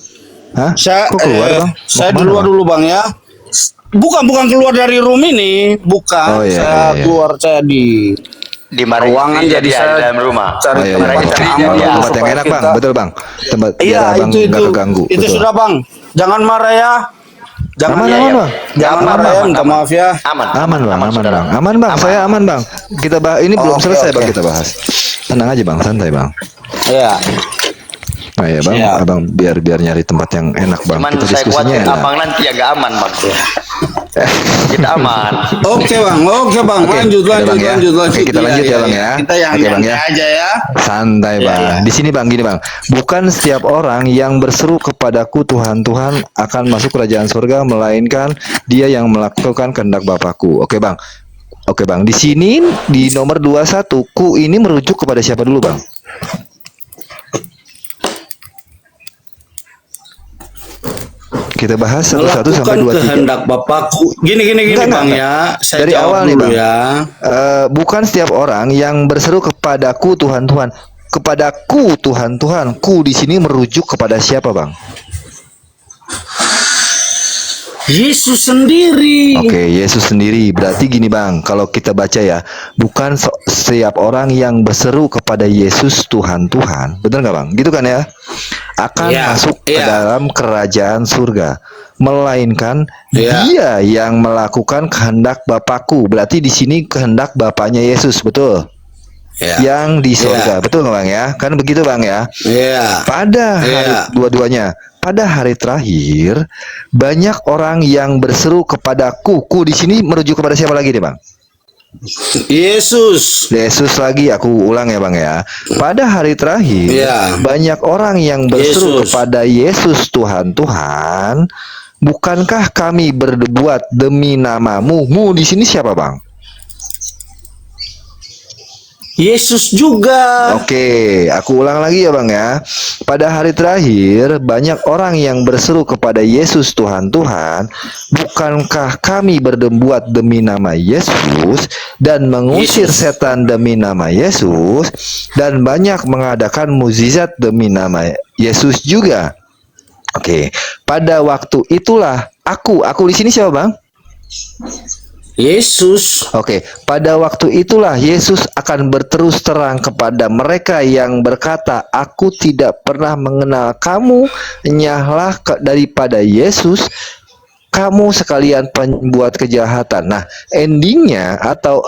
Hah? Saya Kok keluar Bang? Mau saya kemana, keluar Bang? dulu Bang ya. Bukan keluar dari room ini, bukan. Oh, iya, Saya iya. keluar, saya di Dimarahin ruangan istrinya jadi dia saya di dalam rumah. cari Oh, iya, Dimarahin iya. istrinya aman dia. dulu Tempat yang supaya enak Bang, kita- betul Bang. Tempat Iya, biar Abang itu nggak keganggu. itu betul. sudah Bang. Jangan marah ya. Jangan Aman, ya, aman, ya. Bang. Jangan marah ya, minta maaf ya. Aman. Aman Bang, aman saudara. Bang. Aman Bang, saya aman Bang. Kita ini belum Oke, selesai Bang oke. kita bahas. Tenang aja Bang, santai Bang. Iya. Nah ya Bang, Siap. Abang biar nyari tempat yang enak Bang. Cuman Kita saya diskusinya khawatir enak. abang nanti agak aman Bang. Kita aman. Oke Bang, Oke, lanjut. Bang ya. Oke, kita lanjut ya Bang ya. Kita yang Oke, Bang, nyanyi ya. aja ya. Santai Iya, Bang. iya. Di sini Bang gini Bang. Bukan setiap orang yang berseru kepadaku Tuhan Tuhan akan masuk kerajaan surga, melainkan dia yang melakukan kehendak Bapakku. Oke Bang. Oke Bang. Di sini di nomor 21 ku ini merujuk kepada siapa dulu Bang? Kita bahas satu-satu sampai Melakukan 23. kehendak Bapakku. Gini Enggak, Bang enggak. ya. Saya Dari jawab awal nih, dulu Bang. ya. Bukan setiap orang yang berseru kepadaku Tuhan Tuhan. Kepadaku Tuhan Tuhan. Ku di sini merujuk kepada siapa Bang? Yesus sendiri. Oke, Yesus sendiri. Berarti gini Bang, kalau kita baca ya, bukan setiap orang yang berseru kepada Yesus Tuhan Tuhan. Benar nggak Bang? Gitu kan ya? Akan Iya, masuk ke iya. dalam kerajaan surga, melainkan Iya. dia yang melakukan kehendak Bapakku. Berarti di sini kehendak Bapaknya Yesus, betul? Ya. Yang di surga, betul nggak Bang ya? Kan begitu Bang ya? Iya. Pada hari Iya. dua-duanya, pada hari terakhir banyak orang yang berseru kepadaku. Ku di sini merujuk kepada siapa lagi nih Bang? Yesus. Yesus lagi, aku ulang ya Bang ya. Pada hari terakhir Iya. banyak orang yang berseru Yesus. kepada Yesus Tuhan Tuhan. Bukankah kami berbuat demi namamu? Mu di sini siapa Bang? Yesus juga. Oke, aku ulang lagi ya Bang ya. Pada hari terakhir banyak orang yang berseru kepada Yesus Tuhan Tuhan, bukankah kami berbuat demi nama Yesus dan mengusir Yesus. setan demi nama Yesus dan banyak mengadakan mukjizat demi nama Yesus juga. Oke, pada waktu itulah aku di sini siapa Bang? Yesus. Oke, pada waktu itulah Yesus akan berterus terang kepada mereka yang berkata, "Aku tidak pernah mengenal kamu." Nyahlah daripada Yesus, kamu sekalian pembuat kejahatan. Nah, endingnya atau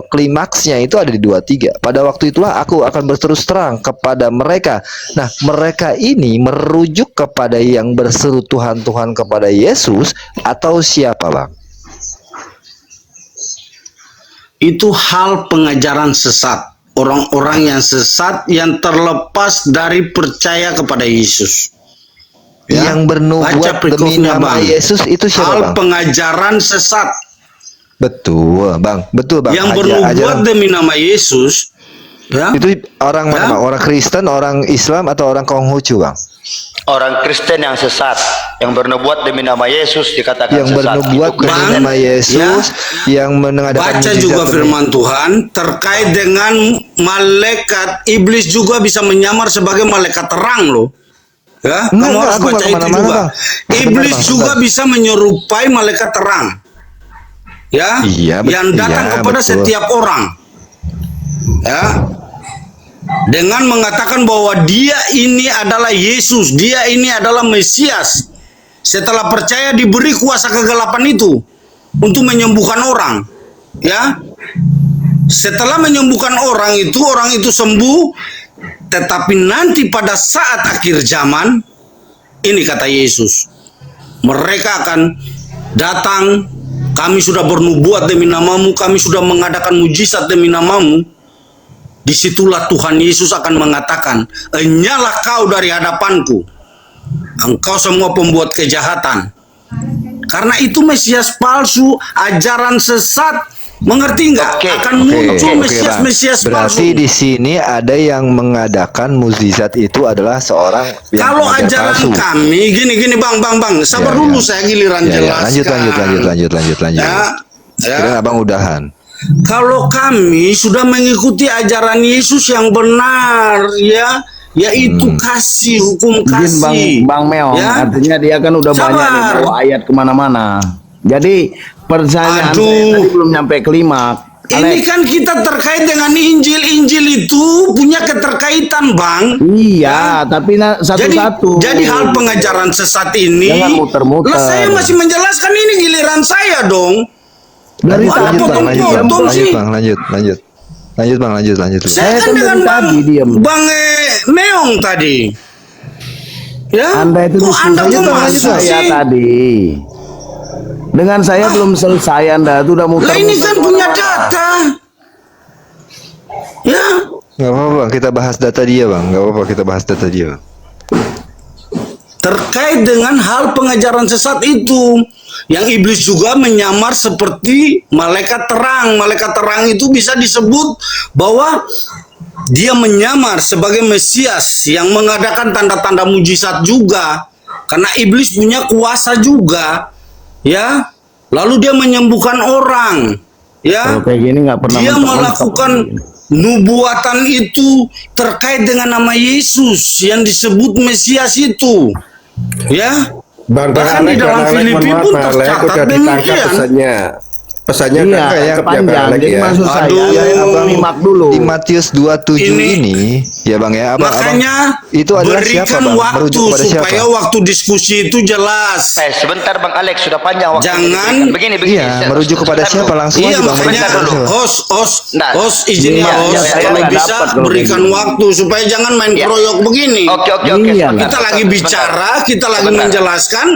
klimaksnya itu ada di 23. Pada waktu itulah aku akan berterus terang kepada mereka. Nah, mereka ini merujuk kepada yang berseru Tuhan Tuhan kepada Yesus atau siapa, Bang? Itu hal pengajaran sesat. orang-orang yang sesat yang terlepas dari percaya kepada Yesus. Yang bernubuat Baca demi berikutnya, nama Bang. Yesus itu siapa, Hal Bang? pengajaran sesat. Betul, Bang. Betul, Bang. Yang Aja- bernubuat ajaran- demi nama Yesus, ya. Itu orang mana, Ya. Bang? Orang Kristen, orang Islam, atau orang Konghucu, Bang? Orang Kristen yang sesat, yang bernubuat demi nama Yesus dikatakan Yang sesat. bernubuat Itu demi Kristen. nama Yesus, yang mengadakan Baca mujizat juga demi- firman Tuhan terkait dengan malaikat. Iblis juga bisa menyamar sebagai malaikat terang loh. Ya, Enggak, kamu harus aku baca nggak itu kemana-mana, juga. Bang. Sebentar, Iblis Bang, juga sebentar. bisa menyerupai malaikat terang. Ya, Iya, yang datang iya, kepada betul. setiap orang. Ya. Dengan mengatakan bahwa dia ini adalah Yesus, dia ini adalah Mesias. Setelah percaya diberi kuasa kegelapan itu untuk menyembuhkan orang. Ya. Setelah menyembuhkan orang itu sembuh. Tetapi nanti pada saat akhir zaman, ini kata Yesus, mereka akan datang, kami sudah bernubuat demi namamu, kami sudah mengadakan mujizat demi namamu. Disitulah Tuhan Yesus akan mengatakan, enyalah kau dari hadapanku, engkau semua pembuat kejahatan. Karena itu Mesias palsu, ajaran sesat, mengerti nggak? Akan muncul Bang. Mesias palsu. Berarti di sini ada yang mengadakan mukjizat itu adalah seorang yang Kalau pengajar ajaran palsu. kami gini bang, sabar Ya, dulu, ya. saya giliran Ya, ya. jelaskan. Lanjut. Ya. Kira abang udahan. Kalau kami sudah mengikuti ajaran Yesus yang benar, ya, yaitu kasih, hukum Izin kasih. Bang Meong, Ya. artinya dia kan udah Sabar. banyak nih bawa ayat kemana-mana. Jadi pertanyaan Aduh. saya tadi belum nyampe klimak. Ini kan kita terkait dengan Injil itu punya keterkaitan, Bang. Iya, tapi satu-satu. Jadi hal pengajaran sesat ini, Jangan muter-muter. lah saya masih menjelaskan, ini giliran saya dong. Dari Mana tadi, potong-potong sih? Lanjut, Bang. Lanjut. Saya kan dengan Bang Meong tadi. Ya, Anda itu kok Anda diskusinya kok dengan masuk saya sih? tadi. Dengan saya belum selesai, Anda itu udah muter. Lah ini kan punya data. Ya, Gak apa-apa, Bang. Kita bahas data dia, Bang. Gak apa-apa, kita bahas data dia, Bang. terkait dengan hal pengajaran sesat itu, yang iblis juga menyamar seperti malaikat terang. Malaikat terang itu bisa disebut bahwa dia menyamar sebagai Mesias yang mengadakan tanda-tanda mujizat juga, karena iblis punya kuasa juga, ya. Lalu dia menyembuhkan orang, ya. Kalau kayak gini nggak pernah Dia mentok-mentok. melakukan nubuatan itu terkait dengan nama Yesus yang disebut Mesias itu, ya. Bahkan di dalam Filipi pun tercatat demikian. Pesannya Iya, kan panjang. Jadi maksud saya, Aduh. nyimak dulu. Di Matius 27 ini, ya Bang ya, Makanya itu adalah siapa, berikan Bang? waktu Merujuk kepada siapa? supaya waktu diskusi itu jelas. Sebentar Bang Alex, sudah panjang waktu. Jangan begini. Iya, merujuk kepada Sebentar siapa dulu. langsung Iya, aja, Bang. makanya Merujuk kepada siapa? host izin ya, Iya, host, saya kalau nggak bisa dapat kalau berikan kayak waktu supaya jangan main Iya. proyok begini. Oke. Iya, sebentar, Kita lagi sebentar. bicara, kita lagi Sebentar. menjelaskan,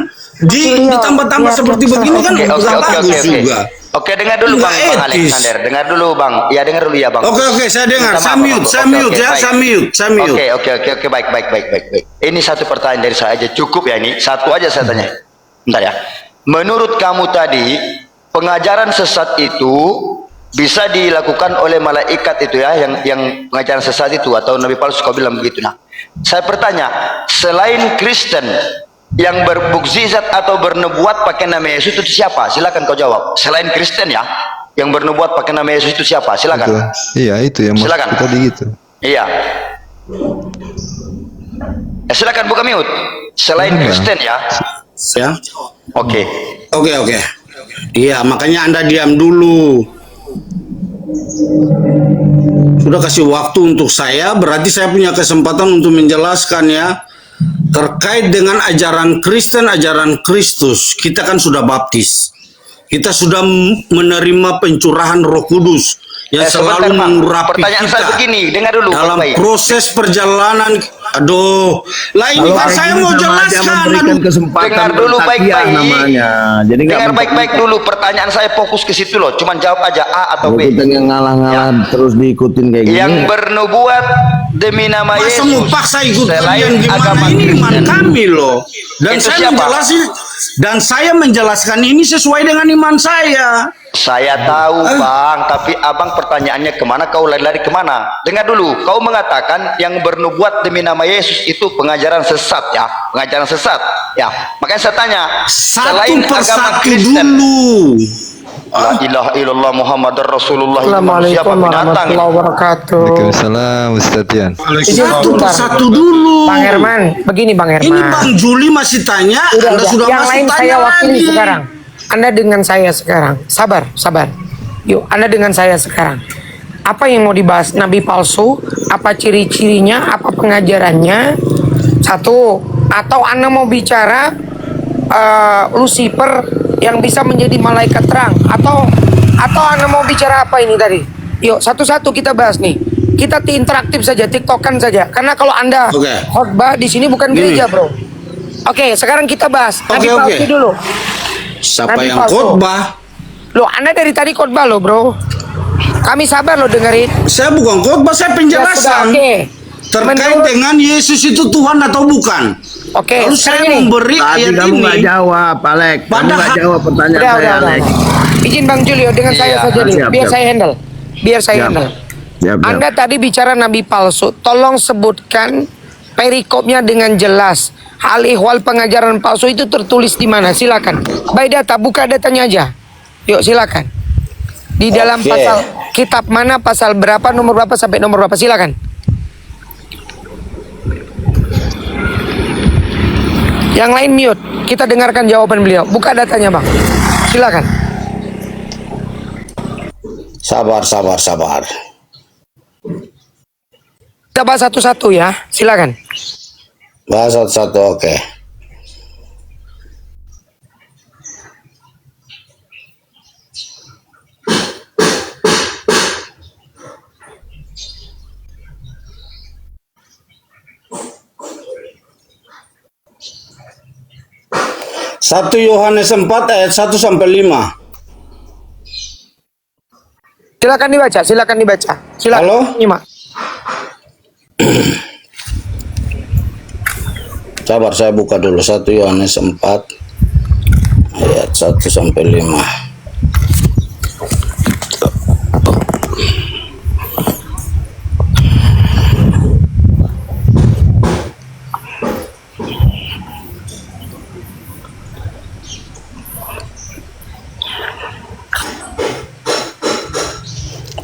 ditambah-tambah seperti begini kan Oke. bukan bagus juga. Oke, dengar dulu Nggak Bang etis. Alexander, dengar dulu Bang. Ya, dengar dulu ya Bang. Oke, saya dengar. Minta Saya maaf, mute, Bang. saya Oke, mute ya, baik. saya mute. Oke, baik. Ini satu pertanyaan dari saya aja, cukup ya ini. Satu aja saya tanya. Bentar ya. Menurut kamu tadi, pengajaran sesat itu bisa dilakukan oleh malaikat itu ya, yang pengajaran sesat itu, atau nabi palsu kau bilang begitu. Nah, saya bertanya, selain Kristen yang bermukjizat atau bernubuat pakai nama Yesus itu siapa? Silakan kau jawab. Selain Kristen ya, yang bernubuat pakai nama Yesus itu siapa? Silakan. Itu. Iya, itu yang maksud Silakan. tadi gitu. Iya. Silakan buka mute. Selain Enggak. Kristen ya. Ya. Oke. Oke. Iya, makanya Anda diam dulu. Sudah kasih waktu untuk saya, berarti saya punya kesempatan untuk menjelaskan ya. Terkait dengan ajaran Kristen, ajaran Kristus, kita kan sudah baptis. Kita sudah menerima pencurahan Roh Kudus yang Sebentar, selalu Bang. mengurapi Pertanyaan kita saya begini, dengar dulu dalam baik-baik. proses perjalanan Aduh, lah ini kan saya mau jelaskan. Aduh, Dengar dulu baik-baik. namanya. Jadi nggak Dengar baik-baik dulu. Pertanyaan saya fokus ke situ loh. Cuman jawab aja A atau B. kita yang ngalah-ngalah terus diikutin kayak gini. Yang bernubuat demi nama masa mau Yesus paksa ikut selain kalian gimana? agama Ini iman Kristen. kami loh. Dan Itu saya siapa? menjelaskan, dan saya menjelaskan ini sesuai dengan iman saya. Saya tahu bang, tapi abang pertanyaannya kemana, kau lari-lari kemana? Dengar dulu, kau mengatakan yang bernubuat demi nama Yesus itu pengajaran sesat ya, pengajaran sesat ya. Makanya saya tanya, selain Satu persatu agama Kristen, dulu. La ilaha illallah Muhammadar Rasulullah itu manusia Assalamualaikum apa binatang? warahmatullahi wabarakatuh. Waalaikumsalam Ustaz Yan. Satu persatu dulu. Bang Herman, begini Bang Herman. Ini Bang Juli masih tanya, Anda sudah yang masuk lain tanya saya wakili lagi. sekarang. Anda dengan saya sekarang. Sabar, sabar. Yuk, Anda dengan saya sekarang. Apa yang mau dibahas? Nabi palsu? Apa ciri-cirinya? Apa pengajarannya? Satu. Atau Anda mau bicara Lucifer yang bisa menjadi malaikat terang? Atau Anda mau bicara apa ini tadi? Yuk, satu-satu kita bahas nih. Kita interaktif saja, tiktokan saja. Karena kalau Anda khotbah di sini bukan gereja, bro. Oke, sekarang kita bahas. Nabi palsu dulu. Siapa Nabi yang palsu. khotbah? Loh, Anda dari tadi khotbah loh, bro. Kami sabar loh dengerin. Saya bukan khotbah, saya penjelasan. Ya, sudah, oke. Terkait dengan Yesus itu Tuhan atau bukan. Oke, lalu sekarang saya ini. memberi Tadi ayat kamu ini. nggak jawab, Alek. Kamu Padahal- nggak jawab pertanyaan saya, Alek. Izin Bang Julio dengan saya saja nih. siap, Biar siap. saya handle. Biar saya Siap. handle. Siap. Anda tadi bicara nabi palsu. Tolong sebutkan perikopnya dengan jelas. Hal ihwal pengajaran palsu itu tertulis di mana? Silakan. By data, buka datanya aja. Yuk silakan. Di dalam Oke. pasal kitab mana, pasal berapa, nomor berapa sampai nomor berapa? Silakan. Yang lain mute. Kita dengarkan jawaban beliau. Buka datanya, Bang. Silakan. Sabar, sabar, sabar. Kita bahas satu-satu ya. Silakan. Bahas satu-satu, oke. Satu Yohanes 4 ayat 1 sampai 5. Silakan dibaca, silakan dibaca. Silakan. Halo? Nyimak. Sabar, saya buka dulu 1 Yohanes 4 ayat 1 sampai 5.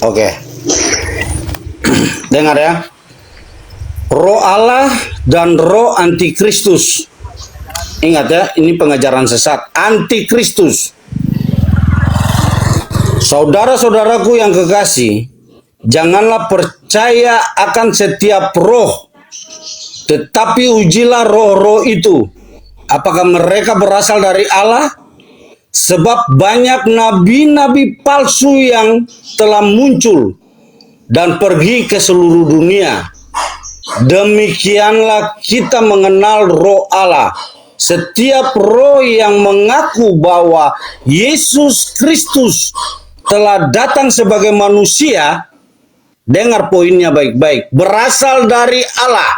Oke. Dengar ya. Roh Allah dan roh antikristus. Ingat ya, ini pengajaran sesat. Antikristus. Saudara-saudaraku yang kekasih, janganlah percaya akan setiap roh, tetapi ujilah roh-roh itu. Apakah mereka berasal dari Allah? Sebab banyak nabi-nabi palsu yang telah muncul dan pergi ke seluruh dunia. Demikianlah kita mengenal roh Allah. Setiap roh yang mengaku bahwa Yesus Kristus telah datang sebagai manusia, dengar poinnya baik-baik, berasal dari Allah.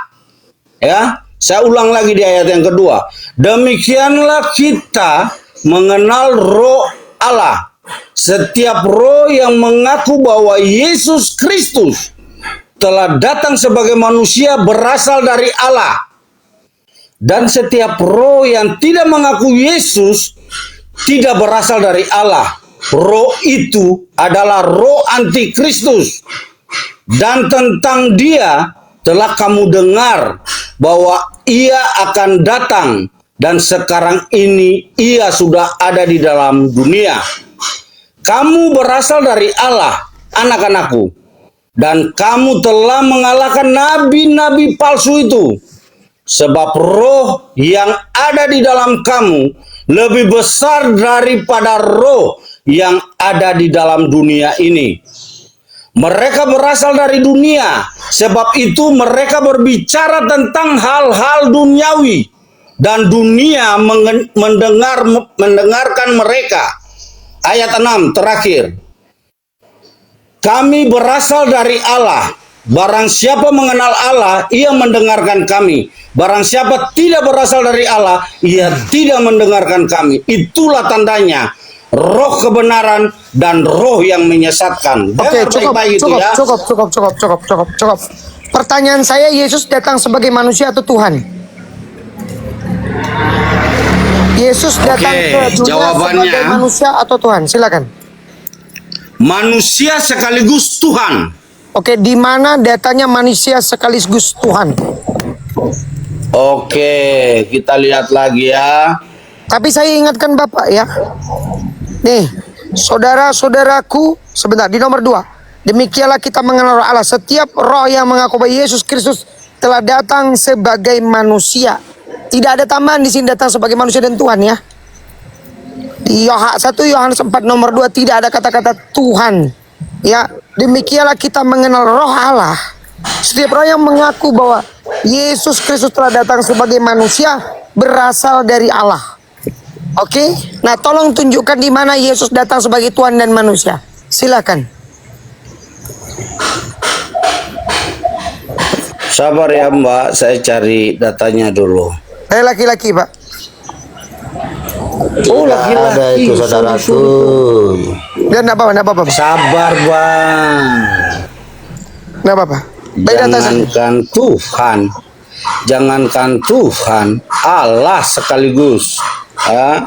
Ya, saya ulang lagi di ayat yang kedua. Demikianlah kita mengenal roh Allah. Setiap roh yang mengaku bahwa Yesus Kristus telah datang sebagai manusia berasal dari Allah. Dan setiap roh yang tidak mengaku Yesus tidak berasal dari Allah. Roh itu adalah roh antikristus. Dan tentang dia telah kamu dengar bahwa ia akan datang. Dan sekarang ini ia sudah ada di dalam dunia. Kamu berasal dari Allah, anak-anakku. Dan kamu telah mengalahkan nabi-nabi palsu itu. Sebab roh yang ada di dalam kamu lebih besar daripada roh yang ada di dalam dunia ini. Mereka berasal dari dunia, Sebab itu mereka berbicara tentang hal-hal duniawi dan dunia mendengarkan mereka. Ayat 6 terakhir. Kami berasal dari Allah. Barang siapa mengenal Allah, ia mendengarkan kami. Barang siapa tidak berasal dari Allah, ia tidak mendengarkan kami. Itulah tandanya roh kebenaran dan roh yang menyesatkan. Oke, cukup. Pertanyaan saya, Yesus datang sebagai manusia atau Tuhan? Yesus datang ke dunia jawabannya, sebagai manusia atau Tuhan? Silakan. Manusia sekaligus Tuhan. Oke, di mana datanya manusia sekaligus Tuhan? Oke, kita lihat lagi ya. Tapi saya ingatkan Bapak ya. Nih, saudara-saudaraku, sebentar, di nomor 2. Demikianlah kita mengenal Allah. Setiap roh yang mengaku bahwa Yesus Kristus telah datang sebagai manusia. Tidak ada tambahan di sini, datang sebagai manusia dan Tuhan ya. Di 1 Yohanes 4 nomor 2 tidak ada kata-kata Tuhan. Ya, demikianlah kita mengenal roh Allah. Setiap roh yang mengaku bahwa Yesus Kristus telah datang sebagai manusia berasal dari Allah. Oke? Nah, tolong tunjukkan di mana Yesus datang sebagai Tuhan dan manusia. Silakan. Sabar ya Mbak, saya cari datanya dulu. Laki-laki, Pak. Oh, laki-laki. Ada itu saudaraku. Dan enggak apa-apa. Sabar, Bang. Enggak apa-apa. Jangankan Tuhan, Allah sekaligus. Ya.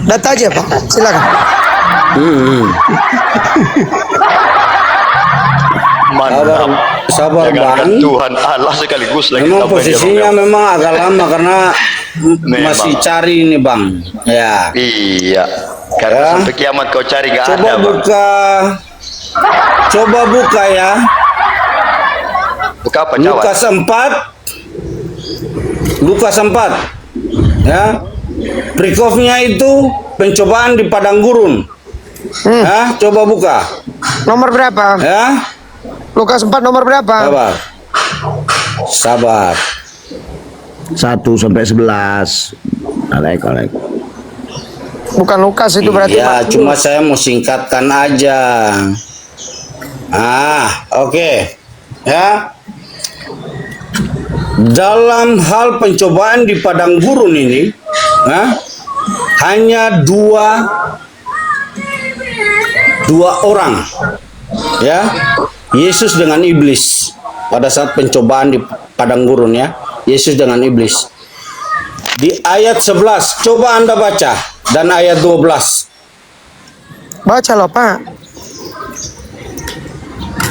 Data aja, Pak. Silakan. Sabar Bang. Tuhan Allah sekaligus lagi. Memang posisinya memang agak lama karena masih cari ini Bang. Ya. Iya. Karena sampai kiamat kau cari gak coba ada. Coba buka ya. Buka apa? Lukas 4. Ya. Prikofnya itu pencobaan di padang gurun. Ya, coba buka. Nomor berapa? Ya. Lukas 4 nomor berapa? Sabar. 1 sampai 11. Alek. Bukan Lukas itu berarti. Ya, cuma saya mau singkatkan aja. Oke. Ya. Dalam hal pencobaan di padang gurun ini, hanya dua orang, ya, Yesus dengan iblis pada saat pencobaan di padang gurun ya, Yesus dengan iblis. Di ayat 11, coba Anda baca, dan ayat 12. Baca loh Pak.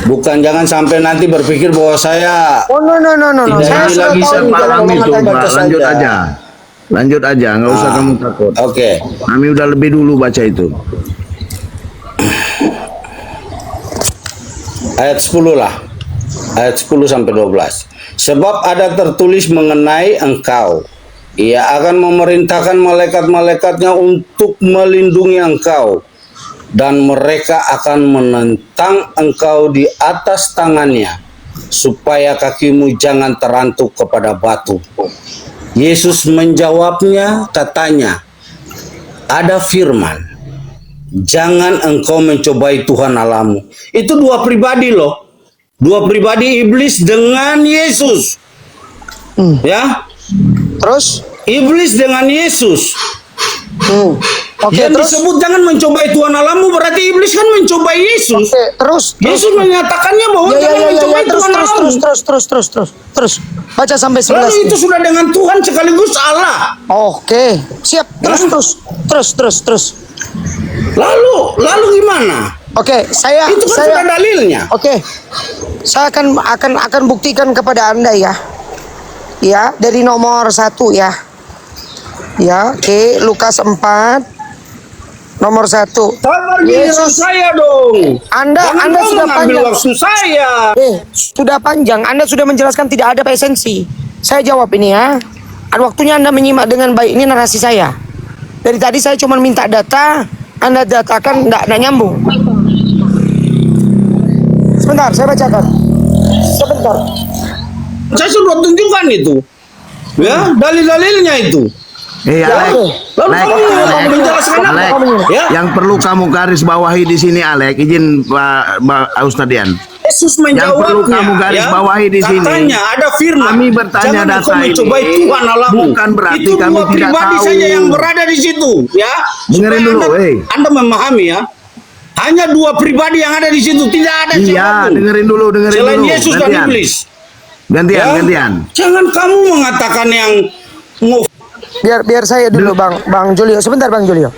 Bukan, jangan sampai nanti berpikir bahwa saya no. Saya lagi paham itu, Pak. Lanjut aja, nggak usah kamu takut. Oke. Kami udah lebih dulu baca itu. Ayat 10 lah. Ayat 10 sampai 12. Sebab ada tertulis mengenai engkau. Ia akan memerintahkan malaikat-malaikatnya untuk melindungi engkau. Dan mereka akan menentang engkau di atas tangannya, supaya kakimu jangan terantuk kepada batu. Yesus menjawabnya, katanya, ada firman, jangan engkau mencobai Tuhan Allahmu. Itu dua pribadi loh. Dua pribadi iblis dengan Yesus. Ya. Terus? Iblis dengan Yesus. Oke, yang disebut jangan mencobai Tuhan Allahmu, berarti iblis kan mencobai Yesus. Oke, terus Yesus menyatakannya bahwa jangan mencobai Tuhan Allahmu. Terus. Baca sampai 11. Lalu itu sudah dengan Tuhan sekaligus Allah. Oke, siap. Terus. Lalu gimana? Oke, saya sudah dalilnya. Oke. Saya akan buktikan kepada Anda ya. Ya, dari nomor 1 ya. Ya, oke, Lukas 4 nomor 1. Yesus saya dong. Anda sudah panjang. Waktu saya. Sudah panjang. Anda sudah menjelaskan tidak ada esensi. Saya jawab ini ya. Ada waktunya Anda menyimak dengan baik. Ini narasi saya. Dari tadi saya cuma minta data, Anda datakan enggak nyambung. sebentar, saya bacakan. Sebentar. Saya sudah tunjukkan itu. Ya, dalil-dalilnya itu. Alek, Lalu kamu menjelaskan apa? Alek, Ya. yang perlu kamu garis bawahi di sini, Alek, izin Pak Ustadz Dian. Yesus Yang perlu menjawabnya. kamu garis bawahi di sini. Katanya ada firman. Kami bertanya Jangan data engkau mencobai ini, Tuhan Allahmu. bukan berarti itu kami dua tidak pribadi tahu. saja yang berada di situ, ya. Dengerin Supaya dulu, anda memahami ya. Hanya dua pribadi yang ada di situ, tidak ada Iya, siapapun. dengerin dulu. Selain Yesus dan Gantian. iblis. Gantian, Ya. gantian. Jangan kamu mengatakan yang mau Biar saya dulu Bang Julio. Sebentar Bang Julio.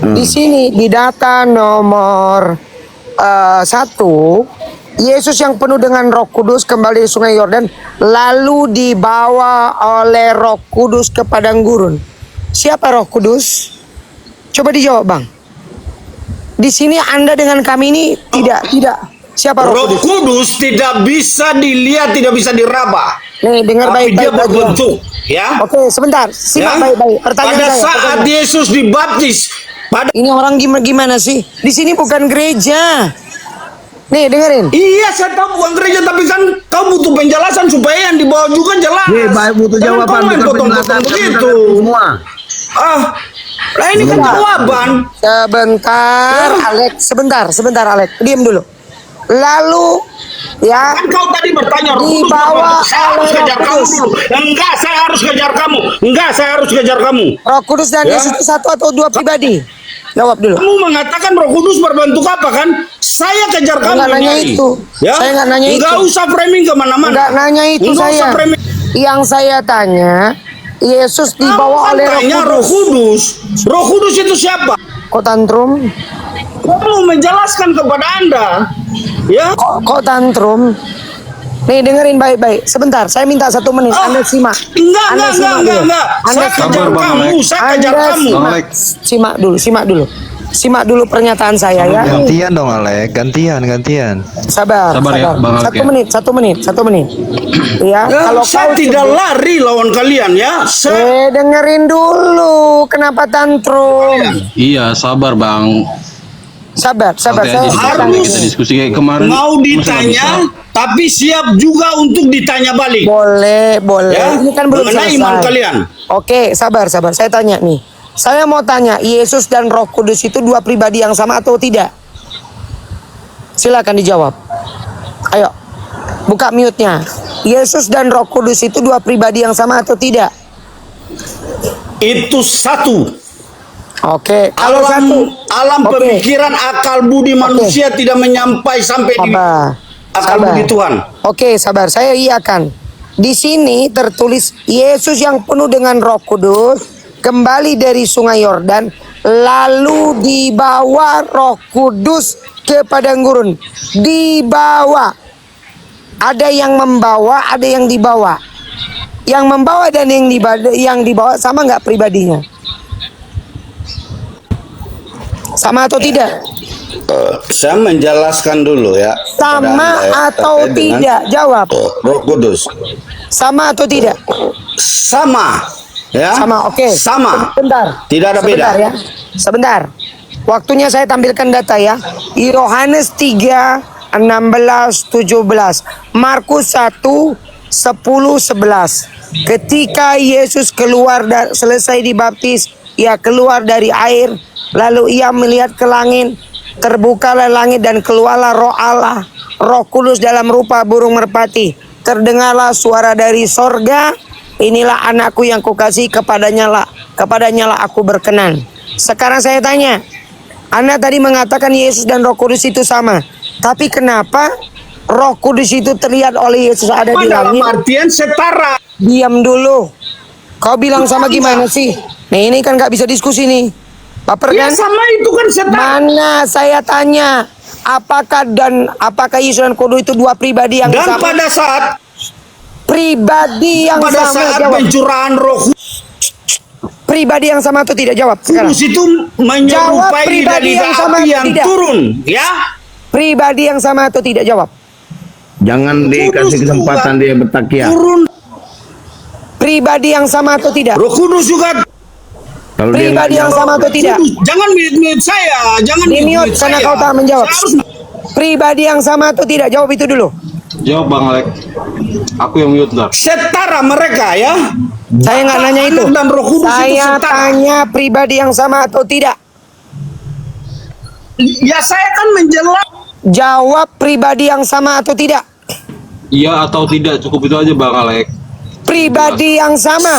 Di sini di data nomor 1, Yesus yang penuh dengan Roh Kudus kembali di Sungai Yordan, lalu dibawa oleh Roh Kudus ke padang gurun. Siapa Roh Kudus? Coba dijawab Bang. Di sini Anda dengan kami ini tidak. Siapa Roh Roh Kudus? Kudus tidak bisa dilihat, tidak bisa diraba. Nih, dengar Tapi dia baik-baik aja. berbentuk, ya. Oke, sebentar. Simak Ya. baik-baik. Pertanyaan Pada saya. saat pertanyaan. Yesus dibaptis, Ini orang gimana sih? Di sini bukan gereja. Nih, dengerin. iya saya tahu bukan gereja, tapi kan kau butuh penjelasan supaya yang di bawah juga jelas. Baik, butuh Jangan jawaban, kau main bukan potong-potong penjelasan. begitu. Semua. Nah ini kan jawaban. Sebentar, Alex. Sebentar, Alex. Diam dulu. Lalu, ya. Kan kau tadi bertanya Roh Kudus Dibawa berbentuk. Saya harus oleh Roh kejar kamu Kudus. dulu. Enggak, saya harus kejar kamu. Enggak, saya harus kejar kamu. Roh Kudus dan Ya. Yesus itu satu atau dua pribadi? Jawab dulu. Kamu mengatakan Roh Kudus berbentuk apa kan? Saya kejar kamu. Enggak nanya nyari. itu. Ya? Saya enggak nanya Enggak itu. usah framing kemana-mana. Enggak nanya itu Enggak saya. usah framing. Yang saya tanya, Yesus dibawa Kamu oleh Roh tanya Kudus. Roh Kudus. Roh Kudus itu siapa? Kok tantrum? Kamu menjelaskan kepada Anda. Ya? Kok tantrum? Nih dengerin baik-baik. Sebentar, saya minta 1 menit. Anda simak. Enggak. Anda simak dulu. Anda Saya kejar kamu, saya kejar kamu. Simak dulu pernyataan saya ya. Gantian dong Alek, gantian. Sabar. Ya, Bang Alek, 1 menit. Ya, kalau saya kau tidak lari lawan kalian ya. dengerin dulu. Kenapa tantrum? Iya, sabar bang. Sabar. Santai aja, kita diskusi kayak kemarin. Mau Masa nggak ditanya, bisa? tapi siap juga untuk ditanya balik. Boleh. Ya? Ini kan belum Mengenai selesai. iman kalian. Oke, sabar. Saya tanya nih. Saya mau tanya, Yesus dan Roh Kudus itu dua pribadi yang sama atau tidak? Silakan dijawab. Ayo, buka mute-nya. Yesus dan Roh Kudus itu dua pribadi yang sama atau tidak? Itu satu. Oke, kalau satu. Alam Oke. pemikiran, akal budi manusia tidak menyampai sampai di akal budi Tuhan. Oke, sabar. Saya iakan. Di sini tertulis Yesus yang penuh dengan Roh Kudus kembali dari Sungai Yordan, lalu dibawa Roh Kudus ke padang gurun. Dibawa. Ada yang membawa, ada yang dibawa. Yang membawa dan yang dibawa sama nggak pribadinya? Sama atau tidak? Saya menjelaskan dulu ya. Sama atau tidak? Jawab. Roh Kudus. Sama atau tidak? Sama. Ya. Sama, oke. Sama. Sebentar. Tidak ada Sebentar beda. ya. Sebentar. Waktunya saya tampilkan data ya. Yohanes 3, 16, 17. Markus 1, 10, 11. Ketika Yesus selesai dibaptis, ia keluar dari air, lalu ia melihat ke langit, terbukalah langit dan keluarlah Roh Allah, Roh Kudus dalam rupa burung merpati. Terdengarlah suara dari sorga, inilah anakku yang kukasihi, kepadanya lah aku berkenan. Sekarang saya tanya, Anda tadi mengatakan Yesus dan Roh Kudus itu sama, tapi kenapa Roh Kudus itu terlihat oleh Yesus ada di langit? Dalam artian setara. Diam dulu. Kau bilang sama gimana sih? Nah ini kan gak bisa diskusi nih. Baper Ya kan? sama itu kan setara. Mana saya tanya, apakah Yesus dan Kudus itu dua pribadi yang Dan sama? pada saat pribadi yang pada sama, saat jawab. pencurahan Roh Pribadi yang sama atau tidak? Jawab sekarang. Kudus itu Jawab menyerupai pribadi dari yang sama api atau yang tidak? turun, ya. Pribadi yang sama atau tidak? Jawab. Jangan dikasih kesempatan dia bertakiat. Turun. Pribadi yang sama atau tidak? Roh Kudus juga. Kalau dia nggak Pribadi yang jawab, sama atau tidak? Jangan mute saya, jangan Di mute karena kau tak menjawab. pribadi yang sama atau tidak? Jawab itu dulu. Jawab Bang Alek. Aku yang mute lah. Setara mereka ya. Saya nggak nanya itu. Dan Roh Kudus itu Saya setara. tanya pribadi yang sama atau tidak. Ya saya kan menjelaskan. Jawab pribadi yang sama atau tidak. Iya atau tidak, cukup itu aja Bang Alek. Pribadi yang sama.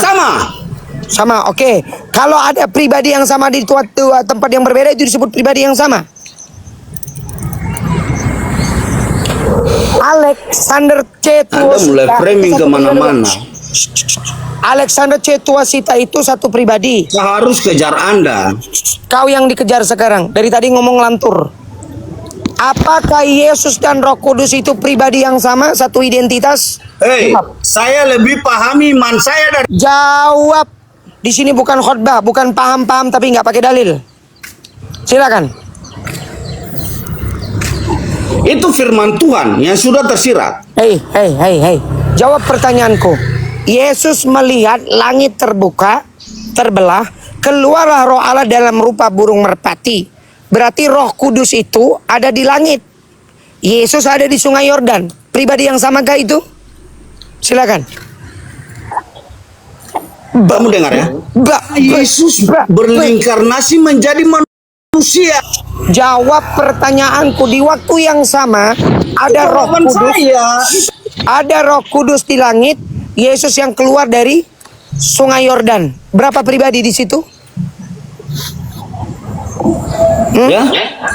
Sama, oke. Kalau ada pribadi yang sama di dua tempat yang berbeda itu disebut pribadi yang sama. Alexander Anda mulai framing kemana-mana. Alexander Cetuasita itu satu pribadi. Saya harus kejar Anda. Kau yang dikejar sekarang. Dari tadi ngomong lantur. Apakah Yesus dan Roh Kudus itu pribadi yang sama, satu identitas? Hei, saya lebih pahami iman saya dari. Jawab. Di sini bukan khotbah, bukan paham-paham tapi nggak pakai dalil. Silakan. Itu firman Tuhan yang sudah tersirat. Hei. Jawab pertanyaanku. Yesus melihat langit terbuka, terbelah, keluarlah Roh Allah dalam rupa burung merpati. Berarti Roh Kudus itu ada di langit. Yesus ada di Sungai Yordan. Pribadi yang samakah itu? Silakan. Kamu dengar ya? Yesus berinkarnasi menjadi manusia. Jawab pertanyaanku. Di waktu yang sama ada Roh Kudus. Ada Roh Kudus di langit. Yesus yang keluar dari Sungai Yordan. Berapa pribadi di situ? Ya?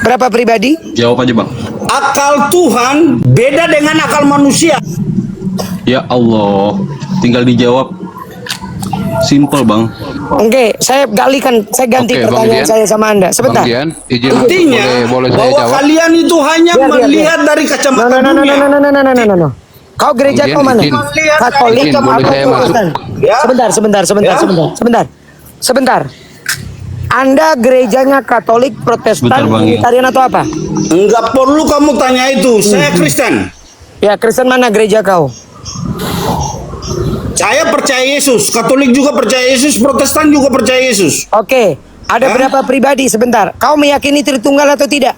Berapa pribadi? Jawab aja Bang. Akal Tuhan beda dengan akal manusia. Ya Allah, tinggal dijawab. Simple Bang. Oke, saya galikan, saya ganti Oke, Bang pertanyaan Dian. saya sama Anda. Sebentar. Bang Dian, izin Artinya boleh saya bahwa jawab? kalian itu hanya Biar. melihat dari kacamata dunia. No. Kau gereja Bang Dian, kau mana? izin. Katolik Izin, atau boleh saya masuk? Protestan? Ya. Sebentar. Anda gerejanya Katolik, Protestan, Bentar, Bang, ya. Unitarian atau apa? Enggak perlu kamu tanya itu. Saya Kristen. Ya, Kristen mana gereja kau? Saya percaya Yesus. Katolik juga percaya Yesus. Protestan juga percaya Yesus. Oke, ada berapa pribadi? Sebentar. Kau meyakini Tritunggal atau tidak?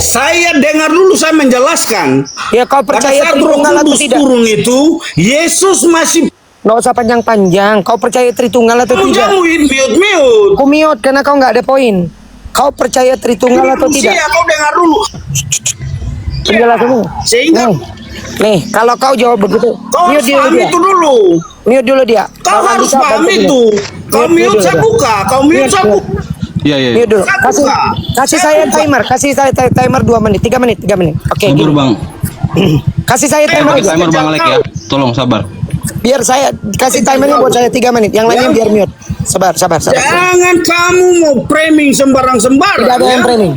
Saya dengar dulu, saya menjelaskan. Ya, kau percaya Pada saat Roh Tritunggal atau Kudus tidak? turun itu, Yesus masih. Nggak usah panjang-panjang. Kau percaya Tritunggal atau Kamu tidak? jangan mute. Ku mute karena kau nggak ada poin. Kau percaya Tritunggal atau tidak? Kau dengar dulu. Penjelasannya. Sehingga Nih, kalau kau jawab begitu, kau harus paham itu dulu. Mute dulu dia. Kau harus paham itu. Kau mute saya buka. Kau mute saya buka. Iya. Mute dulu. Kasih saya timer. Kasih saya timer 2 menit, 3 menit. Oke. Sabar gini. Bang. Kasih saya timer. Timer Bang Alek ya. Tolong sabar. Biar saya kasih timernya buat saya 3 menit. Yang lainnya biar mute. Sabar. Jangan kamu mau framing sembarang-sembarang. Tidak ada yang framing.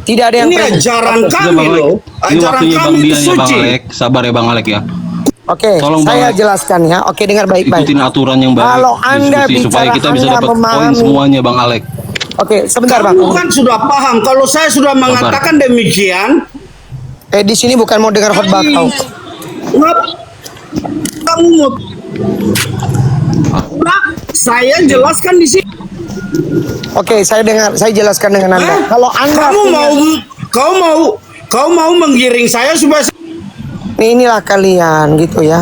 Tidak ada yang Ini framing. ajaran Udah, kami Bang Alek. loh. Ini Ajaran waktunya Bang kami itu Dian ya Bang suci. Alek. Sabar ya Bang Alek ya. Oke, Tolong, Bang saya Alek. jelaskan ya. Oke, dengar baik-baik. Ikutin aturan yang baik. Kalau Anda diskusi, supaya bicara, kita bisa Anda dapat poin memahami. semuanya Bang Alek. Oke, sebentar Bang. Kamu kan sudah paham. Kalau saya sudah mengatakan demikian, Di sini bukan mau dengar khotbah kau. kamu mau. Nah, saya jelaskan di sini. Oke, saya jelaskan dengan Anda. Kalau Anda kau mau menggiring saya supaya inilah kalian gitu ya.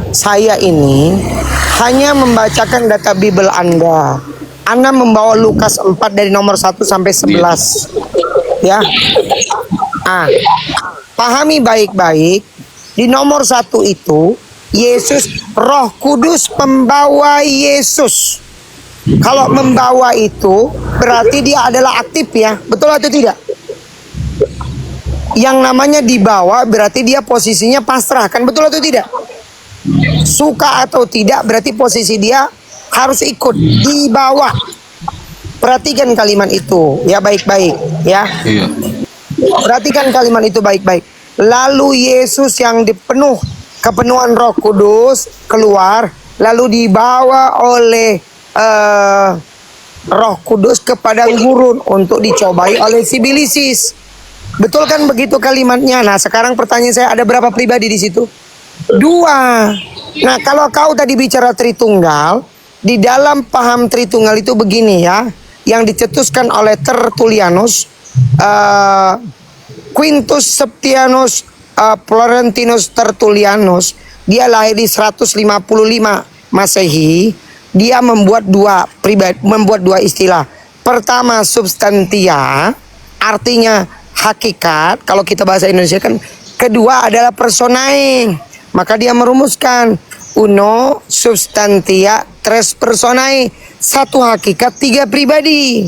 Saya ini hanya membacakan data Bible Anda. Anda membawa Lukas 4 dari nomor 1 sampai 11. Ya. Pahami baik-baik. Di nomor 1 itu Yesus, Roh Kudus pembawa Yesus. Kalau membawa itu berarti dia adalah aktif ya. Betul atau tidak? Yang namanya dibawa berarti dia posisinya pasrah, kan betul atau tidak? Suka atau tidak berarti posisi dia harus ikut dibawa. Perhatikan kalimat itu ya baik-baik ya. Iya. Perhatikan kalimat itu baik-baik. Lalu Yesus yang dipenuh kepenuhan Roh Kudus keluar, lalu dibawa oleh Roh Kudus ke padang gurun untuk dicobai oleh si Bilisis. Betul kan begitu kalimatnya? Nah, sekarang pertanyaan saya, ada berapa pribadi di situ? 2. Nah, kalau kau tadi bicara Tritunggal, di dalam paham Tritunggal itu begini ya, yang dicetuskan oleh Tertullianus, Quintus Septianus Florentinus Tertullianus, dia lahir di 155 Masehi. Dia membuat dua istilah. Pertama substantia, artinya hakikat. Kalau kita bahasa Indonesia kan. Kedua adalah personae. Maka dia merumuskan uno substantia tres personae, satu hakikat tiga pribadi.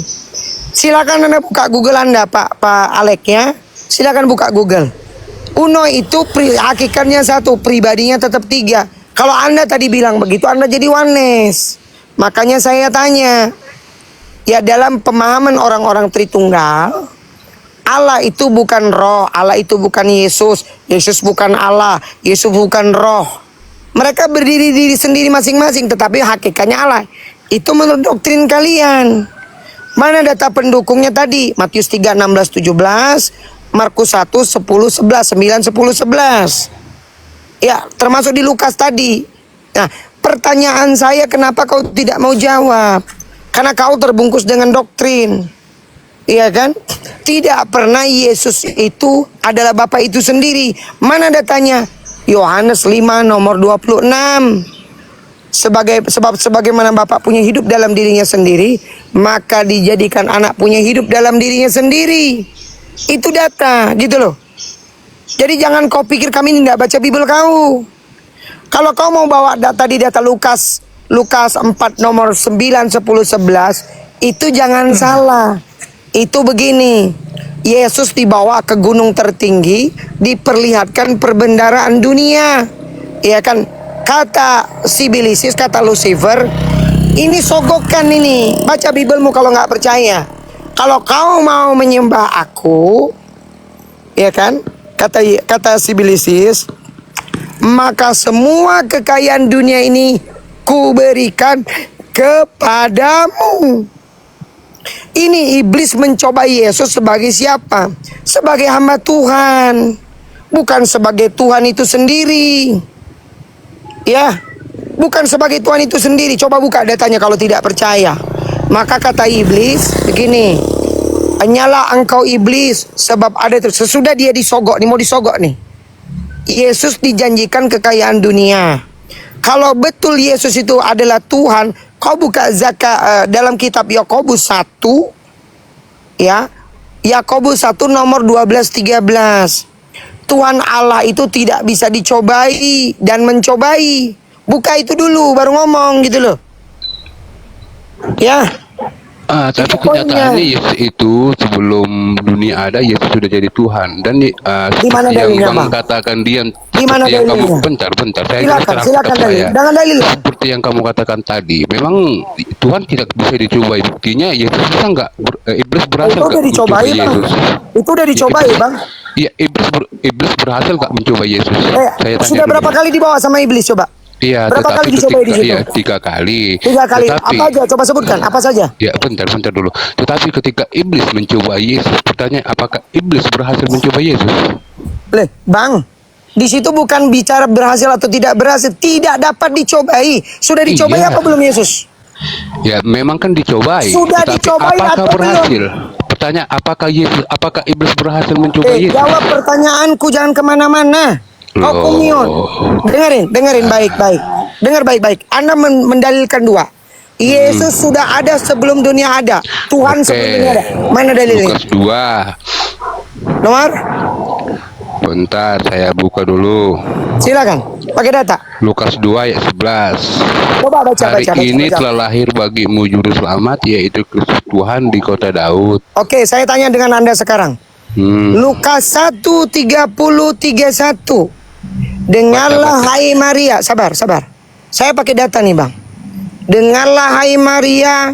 Silakan Anda buka Google Anda, Pak Alek ya. Silakan buka Google. Uno itu hakikatnya satu, pribadinya tetap tiga. Kalau Anda tadi bilang begitu, Anda jadi oneness. Makanya saya tanya, ya dalam pemahaman orang-orang Tritunggal, Allah itu bukan roh, Allah itu bukan Yesus, Yesus bukan Allah, Yesus bukan roh. Mereka berdiri diri sendiri masing-masing, tetapi hakikatnya Allah. Itu menurut doktrin kalian. Mana data pendukungnya tadi? Matius 3, 16, 17, Markus 1, 10, 11, 9, 10, 11. Ya, termasuk di Lukas tadi. Nah, pertanyaan saya, kenapa kau tidak mau jawab? Karena kau terbungkus dengan doktrin. Iya kan? Tidak pernah Yesus itu adalah Bapa itu sendiri. Mana datanya? Yohanes 5 nomor 26. Sebagaimana Bapa punya hidup dalam dirinya sendiri, maka dijadikan anak punya hidup dalam dirinya sendiri. Itu data, gitu loh. Jadi jangan kau pikir kami tidak baca Bible kau. Kalau kau mau bawa data di data Lukas 4 nomor 9, 10, 11, itu jangan salah. Itu begini, Yesus dibawa ke gunung tertinggi, diperlihatkan perbendaharaan dunia. Ya kan, kata Sibilisis, kata Lucifer, ini sogokan ini. Baca Biblemu kalau nggak percaya. Kalau kau mau menyembah aku, ya kan, kata Sibilisis, maka semua kekayaan dunia ini kuberikan kepadamu. Ini iblis mencoba Yesus sebagai siapa? Sebagai hamba Tuhan, bukan sebagai Tuhan itu sendiri. Ya, bukan sebagai Tuhan itu sendiri. Coba buka datanya kalau tidak percaya. Maka kata iblis begini, hanyalah engkau iblis, sebab ada terus. Sesudah dia disogok nih, mau disogok nih. Yesus dijanjikan kekayaan dunia. Kalau betul Yesus itu adalah Tuhan, kau buka dalam kitab Yakobus 1, ya, Yakobus 1 nomor 12-13. Tuhan Allah itu tidak bisa dicobai dan mencobai. Buka itu dulu baru ngomong gitu loh. Ya. Tapi kenyataannya Yesus itu sebelum dunia ada, Yesus sudah jadi Tuhan. Dan seperti yang kamu katakan dia, Gimana seperti yang kamu dalilnya? bentar, saya Silakan dalil. Dengan dalil. Seperti yang kamu katakan tadi, memang Tuhan tidak bisa dicobai. Buktinya Yesus bisa nggak? Iblis berhasil Itu udah dicobai, Bang. Itu udah dicobai, Bang. Iya, iblis berhasil nggak mencoba Yesus? Saya tanya Sudah dulu. berapa kali dibawa sama iblis coba? Iya, Berapa tetapi kali dicobai di situ? Iya, 3 kali. 3 kali. Tetapi, Apa aja? Coba sebutkan. Apa saja? Ya, bentar dulu. Tetapi ketika iblis mencoba Yesus, pertanyaan apakah iblis berhasil mencoba Yesus? Bang, di situ bukan bicara berhasil atau tidak berhasil. Tidak dapat dicobai. Sudah dicobai apa belum Yesus? Ya, memang kan dicobai. Sudah tetapi dicobai apakah atau berhasil? Pertanyaan, apakah iblis berhasil mencoba Yesus? Jawab pertanyaanku, jangan kemana-mana. Kau kumion. Dengerin baik-baik. Dengar baik-baik. Anda mendalilkan 2. Yesus sudah ada sebelum dunia ada. Tuhan sebelum dunia ada. Mana dalilnya? Lukas 2. Nomor? Bentar, saya buka dulu. Silakan. Pakai data. Lukas 2 ayat 11. Coba baca. Hari ini telah lahir bagimu juru selamat, yaitu Kristus Tuhan di kota Daud. Oke, saya tanya dengan Anda sekarang. Lukas 1:30-31. Dengarlah hai Maria. Sabar. Saya pakai data nih, Bang. Dengarlah hai Maria,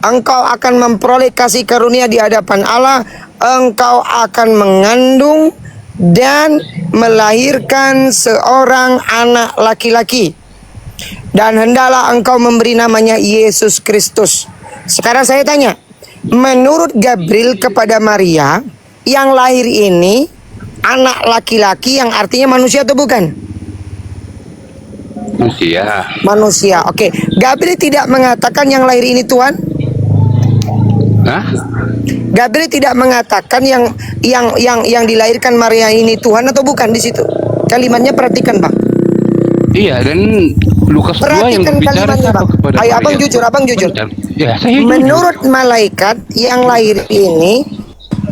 engkau akan memperoleh kasih karunia di hadapan Allah. Engkau akan mengandung dan melahirkan seorang anak laki-laki. Dan hendaklah engkau memberi namanya Yesus Kristus. Sekarang saya tanya, menurut Gabriel kepada Maria, yang lahir ini anak laki-laki yang artinya manusia atau bukan? Manusia. Oke. Gabriel tidak mengatakan yang lahir ini Tuhan? Hah? Gabriel tidak mengatakan yang dilahirkan Maria ini Tuhan atau bukan di situ. Kalimatnya perhatikan, Bang. Iya, dan Lukas 2 yang Perhatikan berbicara kalimatnya, siapa Bang. kepada Ayo, Maria? abang jujur. Bentar. Ya, saya jujur. Menurut malaikat yang lahir ini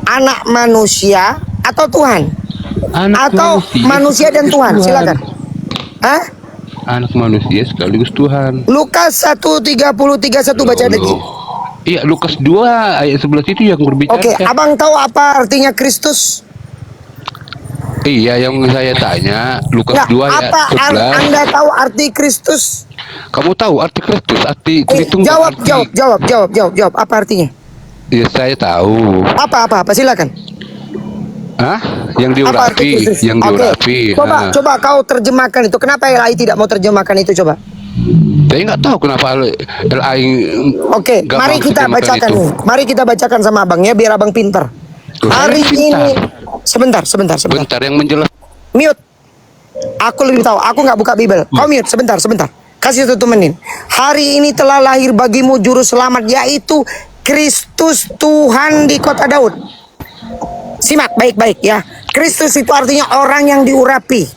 anak manusia atau Tuhan? Atau manusia dan Tuhan? Silakan. Hah? Anak manusia sekaligus Tuhan. Lukas 1:30-31 baca lagi. Iya, Lukas 2 ayat 11 itu yang berbicara. Oke, abang tahu apa artinya Kristus? Iya, yang saya tanya Lukas Nggak, 2 ayat apa 11. Anda tahu arti Kristus? Kamu tahu arti Kristus, arti Tritunggal, Jawab. Apa artinya? Ya, saya tahu. Apa? Silakan. Hah? Yang Apa arti diurapi, Kristus? yang Oke. diurapi. Coba kau terjemahkan itu. Kenapa LAI tidak mau terjemahkan itu, coba? Saya nggak tahu kenapa LAI. Oke, nggak mari mau kita terjemahkan bacakan itu. nih. Mari kita bacakan sama abang ya, biar abang pinter. Hari ini, sebentar. Bentar, yang menjelaskan. Mute. Aku lebih tahu. Aku nggak buka Bible. Kau mute sebentar. Kasih 1 menit. Hari ini telah lahir bagimu juru selamat, yaitu Kristus Tuhan di kota Daud. Simak baik-baik ya. Kristus itu artinya orang yang diurapi.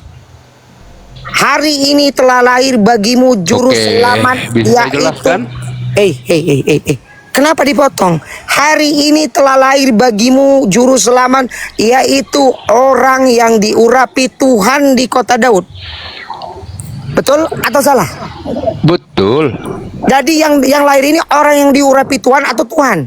Hari ini telah lahir bagimu juru selamat, bisa saya yaitu. jelaskan? Kenapa dipotong? Hari ini telah lahir bagimu juru selamat, yaitu orang yang diurapi Tuhan di kota Daud. Betul atau salah? Betul. Jadi yang lahir ini orang yang diurapi Tuhan atau Tuhan?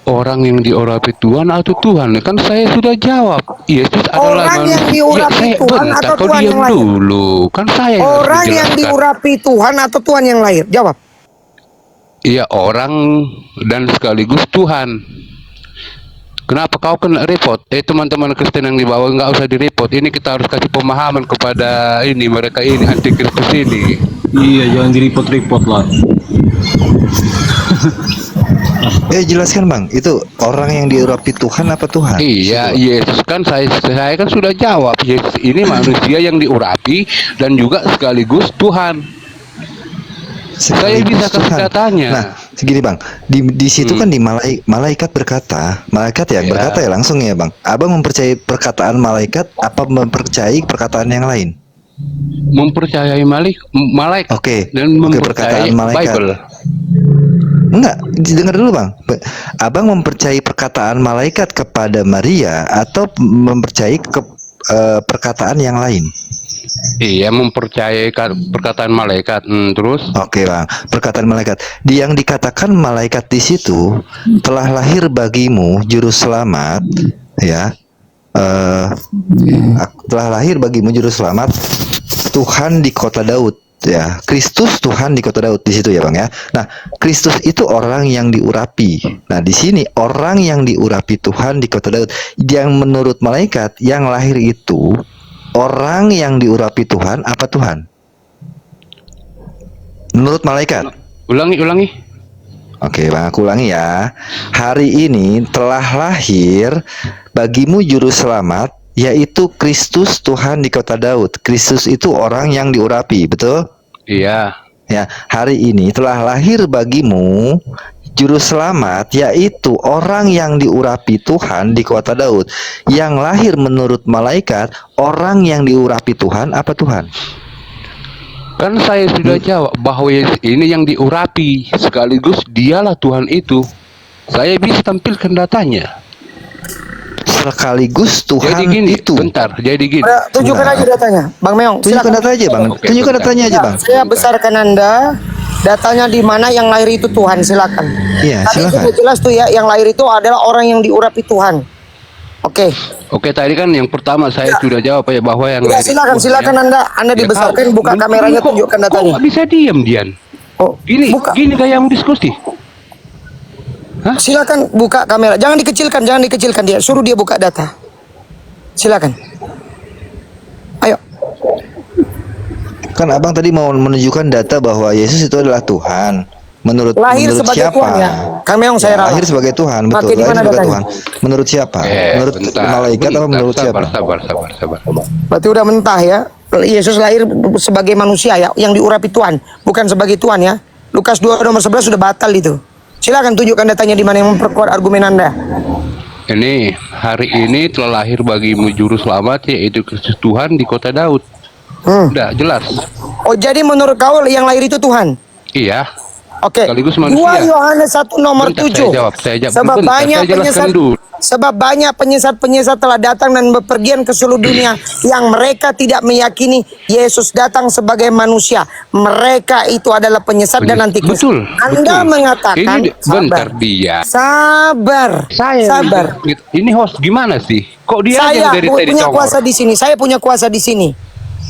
Orang yang diurapi Tuhan atau Tuhan? Kan saya sudah jawab. Yesus adalah Orang yang diurapi Tuhan atau Tuhan yang lahir? Dulu. Kan saya yang harus Orang yang menjelaskan. diurapi Tuhan atau Tuhan yang lahir? Jawab. Iya, orang dan sekaligus Tuhan. Kenapa kau kena repot? Teman-teman Kristen yang di bawah nggak usah direpot. Ini kita harus kasih pemahaman kepada mereka ini antikristus ini. Iya, jangan direpot-repot lah. Jelaskan Bang, itu orang yang diurapi Tuhan apa Tuhan? Iya, Yesus kan saya kan sudah jawab. Yesus ini manusia yang diurapi dan juga sekaligus Tuhan. Saya bisa kasih katanya. Nah, segini Bang, di situ kan di malaikat berkata, berkata ya langsung ya Bang. Abang mempercayai perkataan malaikat apa mempercayai perkataan yang lain? Mempercayai malaikat. Oke. Dan perkataan mempercayai malaikat. Bible. Enggak, dengar dulu Bang. Abang mempercayai perkataan malaikat kepada Maria atau mempercayai perkataan yang lain? Iya, mempercayai perkataan malaikat. Terus? Oke Bang, perkataan malaikat. Yang dikatakan malaikat di situ telah lahir bagimu juru selamat, ya. Telah lahir bagimu juru selamat Tuhan di kota Daud, ya. Kristus Tuhan di kota Daud di situ ya Bang ya. Nah, Kristus itu orang yang diurapi. Nah, di sini orang yang diurapi Tuhan di kota Daud, yang menurut malaikat yang lahir itu orang yang diurapi Tuhan apa Tuhan? Menurut malaikat. Ulangi. Oke Bang, aku ulangi ya. Hari ini telah lahir bagimu juru selamat, yaitu Kristus Tuhan di kota Daud. Kristus itu orang yang diurapi, betul? Iya. Ya, hari ini telah lahir bagimu juru selamat, yaitu orang yang diurapi Tuhan di kota Daud. Yang lahir menurut malaikat, orang yang diurapi Tuhan apa Tuhan? Kan saya sudah jawab bahwa Yesus ini yang diurapi, sekaligus dialah Tuhan itu. Saya bisa tampilkan datanya. Sekaligus Tuhan jadi gini, itu. Bentar, jadi gini. Tunjukkan aja datanya, Bang Meong. Tunjukkan data aja Bang. Tunjukkan datanya aja Bang. Saya besarkan Anda. Datanya di mana yang lahir itu Tuhan, silakan. Iya, Tadi silakan. sudah jelas tuh ya, yang lahir itu adalah orang yang diurapi Tuhan. Oke, tadi kan yang pertama saya sudah jawab ya bahwa yang Ya, lahir silakan Anda dibesarkan, buka kameranya, tunjukkan datanya. Kok bisa diam Dian? Gini kayak diskusi. Hah? Silakan buka kamera. Jangan dikecilkan dia. Suruh dia buka data. Silakan. Ayo. Kan Abang tadi mau menunjukkan data bahwa Yesus itu adalah Tuhan. Menurut sebagai siapa? Tuhan ya. Kami yang saya ralat. Lahir sebagai Tuhan, betul. Mati di Lahir mana sebagai datanya? Tuhan. Menurut siapa? Menurut malaikat atau menurut siapa? Sabar. Berarti udah mentah ya. Yesus lahir sebagai manusia ya, yang diurapi Tuhan, bukan sebagai Tuhan ya. Lukas 2 nomor 11 sudah batal itu. Silakan tunjukkan datanya di mana yang memperkuat argumen Anda. Ini hari ini telah lahir bagimu juru selamat, yaitu Kristus Tuhan di kota Daud. Udah jelas. Oh, jadi menurut kau yang lahir itu Tuhan? Iya. Oke. Sekaligus 2 manusia. Yohanes 1 nomor Bentar, 7. saya jawab. Sebab Bentar, banyak saya jelaskan penyesat, dulu. sebab banyak penyesat-penyesat telah datang dan bepergian ke seluruh dunia yang mereka tidak meyakini Yesus datang sebagai manusia. Mereka itu adalah penyesat dan antikristus. Betul. Anda betul. mengatakan Ini bentar dia. Sabar. Sabar. Ini host gimana sih? Kok dia Saya yang dari tadi punya congor? kuasa di sini. Saya punya kuasa di sini.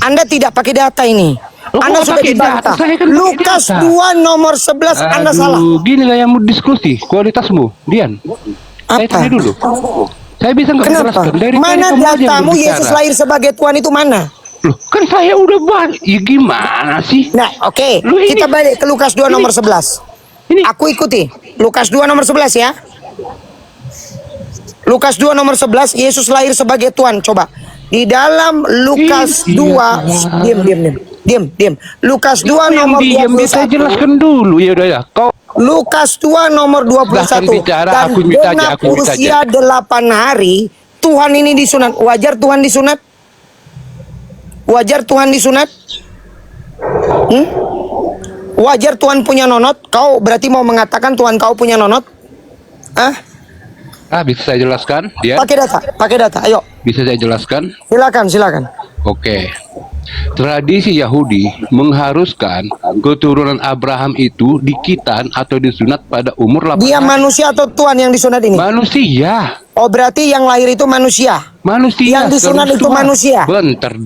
Anda tidak pakai data ini. Loh, Anda kok sudah pakai dibantah. data? Saya kan pakai Lukas data. 2 nomor 11 Anda salah. Gini lah yang mau diskusi kualitasmu, Dian. Saya tanya dulu. Saya bisa nggak Kenapa? menjelaskan dari Mana kamu aja yang datamu berbicara. Yesus lahir sebagai Tuhan itu mana? Loh, kan saya udah ya gimana sih? Nah, oke. Kita balik ke Lukas 2 nomor 11. Aku ikuti. Lukas 2 nomor 11 ya. Lukas 2 nomor 11, Yesus lahir sebagai Tuhan. Coba. Di dalam Lukas 2, diam. Lukas 2 nomor 21. Saya jelaskan dulu ya udah ya. Kau Lukas 2 nomor 21. bicara, Dan aku minta aja, genap aku minta aja. usia 8 hari Tuhan ini disunat. Wajar Tuhan disunat? Wajar Tuhan disunat? Wajar Tuhan punya nonot? Kau berarti mau mengatakan Tuhan kau punya nonot? bisa saya jelaskan, Dian? Pakai data, ayo. Bisa saya jelaskan? Silakan. Oke. Tradisi Yahudi mengharuskan keturunan Abraham itu dikitan atau disunat pada umur 8 Dia hari. manusia atau Tuhan yang disunat ini? Manusia. Oh, berarti yang lahir itu manusia. Manusia. Yang disunat terus itu Tuhan. manusia. Bentar,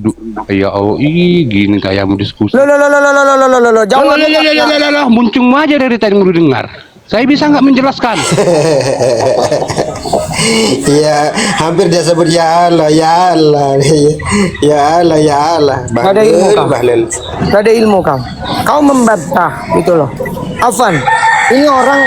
ya Allah, gini kayak mau diskusi. Loh, jawab. Muncung aja dari tadi mau dengar. Saya bisa nggak menjelaskan? Iya, hampir dia sebut ya Allah. Gak ada ilmu kau. Gak ada ilmu kau. Kau membantah gitu loh. Afan, ini orang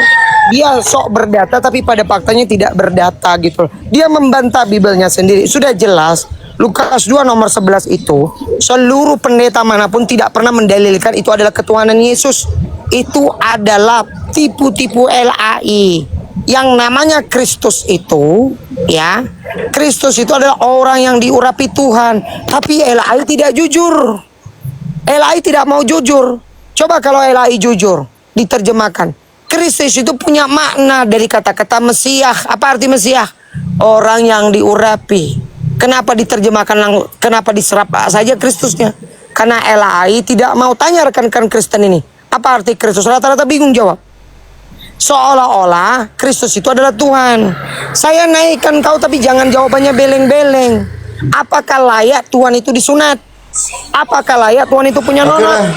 dia sok berdata tapi pada faktanya tidak berdata gitu loh. Dia membantah Bibelnya sendiri. Sudah jelas Lukas 2 nomor 11 itu seluruh pendeta manapun tidak pernah mendalilkan itu adalah ketuhanan Yesus. Itu adalah tipu-tipu LAI. Yang namanya Kristus itu, ya, Kristus itu adalah orang yang diurapi Tuhan. Tapi LAI tidak jujur. LAI tidak mau jujur. Coba kalau LAI jujur, diterjemahkan. Kristus itu punya makna dari kata-kata Mesiah. Apa arti Mesiah? Orang yang diurapi. Kenapa diterjemahkan kenapa diserap saja Kristusnya? Karena LAI tidak mau tanya rekan-rekan Kristen ini. Apa arti Kristus? Rata-rata bingung jawab. Seolah-olah Kristus itu adalah Tuhan. Saya naikkan kau tapi jangan jawabannya beleng-beleng. Apakah layak Tuhan itu disunat? Apakah layak Tuhan itu punya nonot?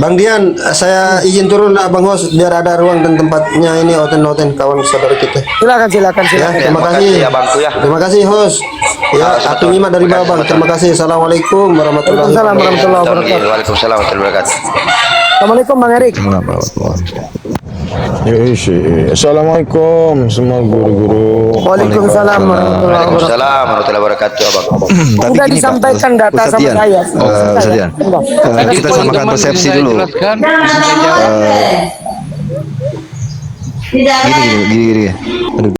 Bang Dian, saya izin turun Bang Hos biar ada ruang dan tempatnya ini oten-oten kawan saudara kita. Silakan. Ya, terima kasih. Ya, Bang, ya. Terima kasih Hos. Ya, aku nyimak dari bawah Bang. Terima kasih. Assalamualaikum warahmatullahi wabarakatuh. Waalaikumsalam warahmatullahi wabarakatuh. Assalamualaikum Bang Erik. Assalamualaikum semua guru-guru. Waalaikumsalam warahmatullahi wabarakatuh, Abang. Sudah disampaikan data sama saya. Ustaz Dian, kita samakan persepsi dulu. Gini. Aduh.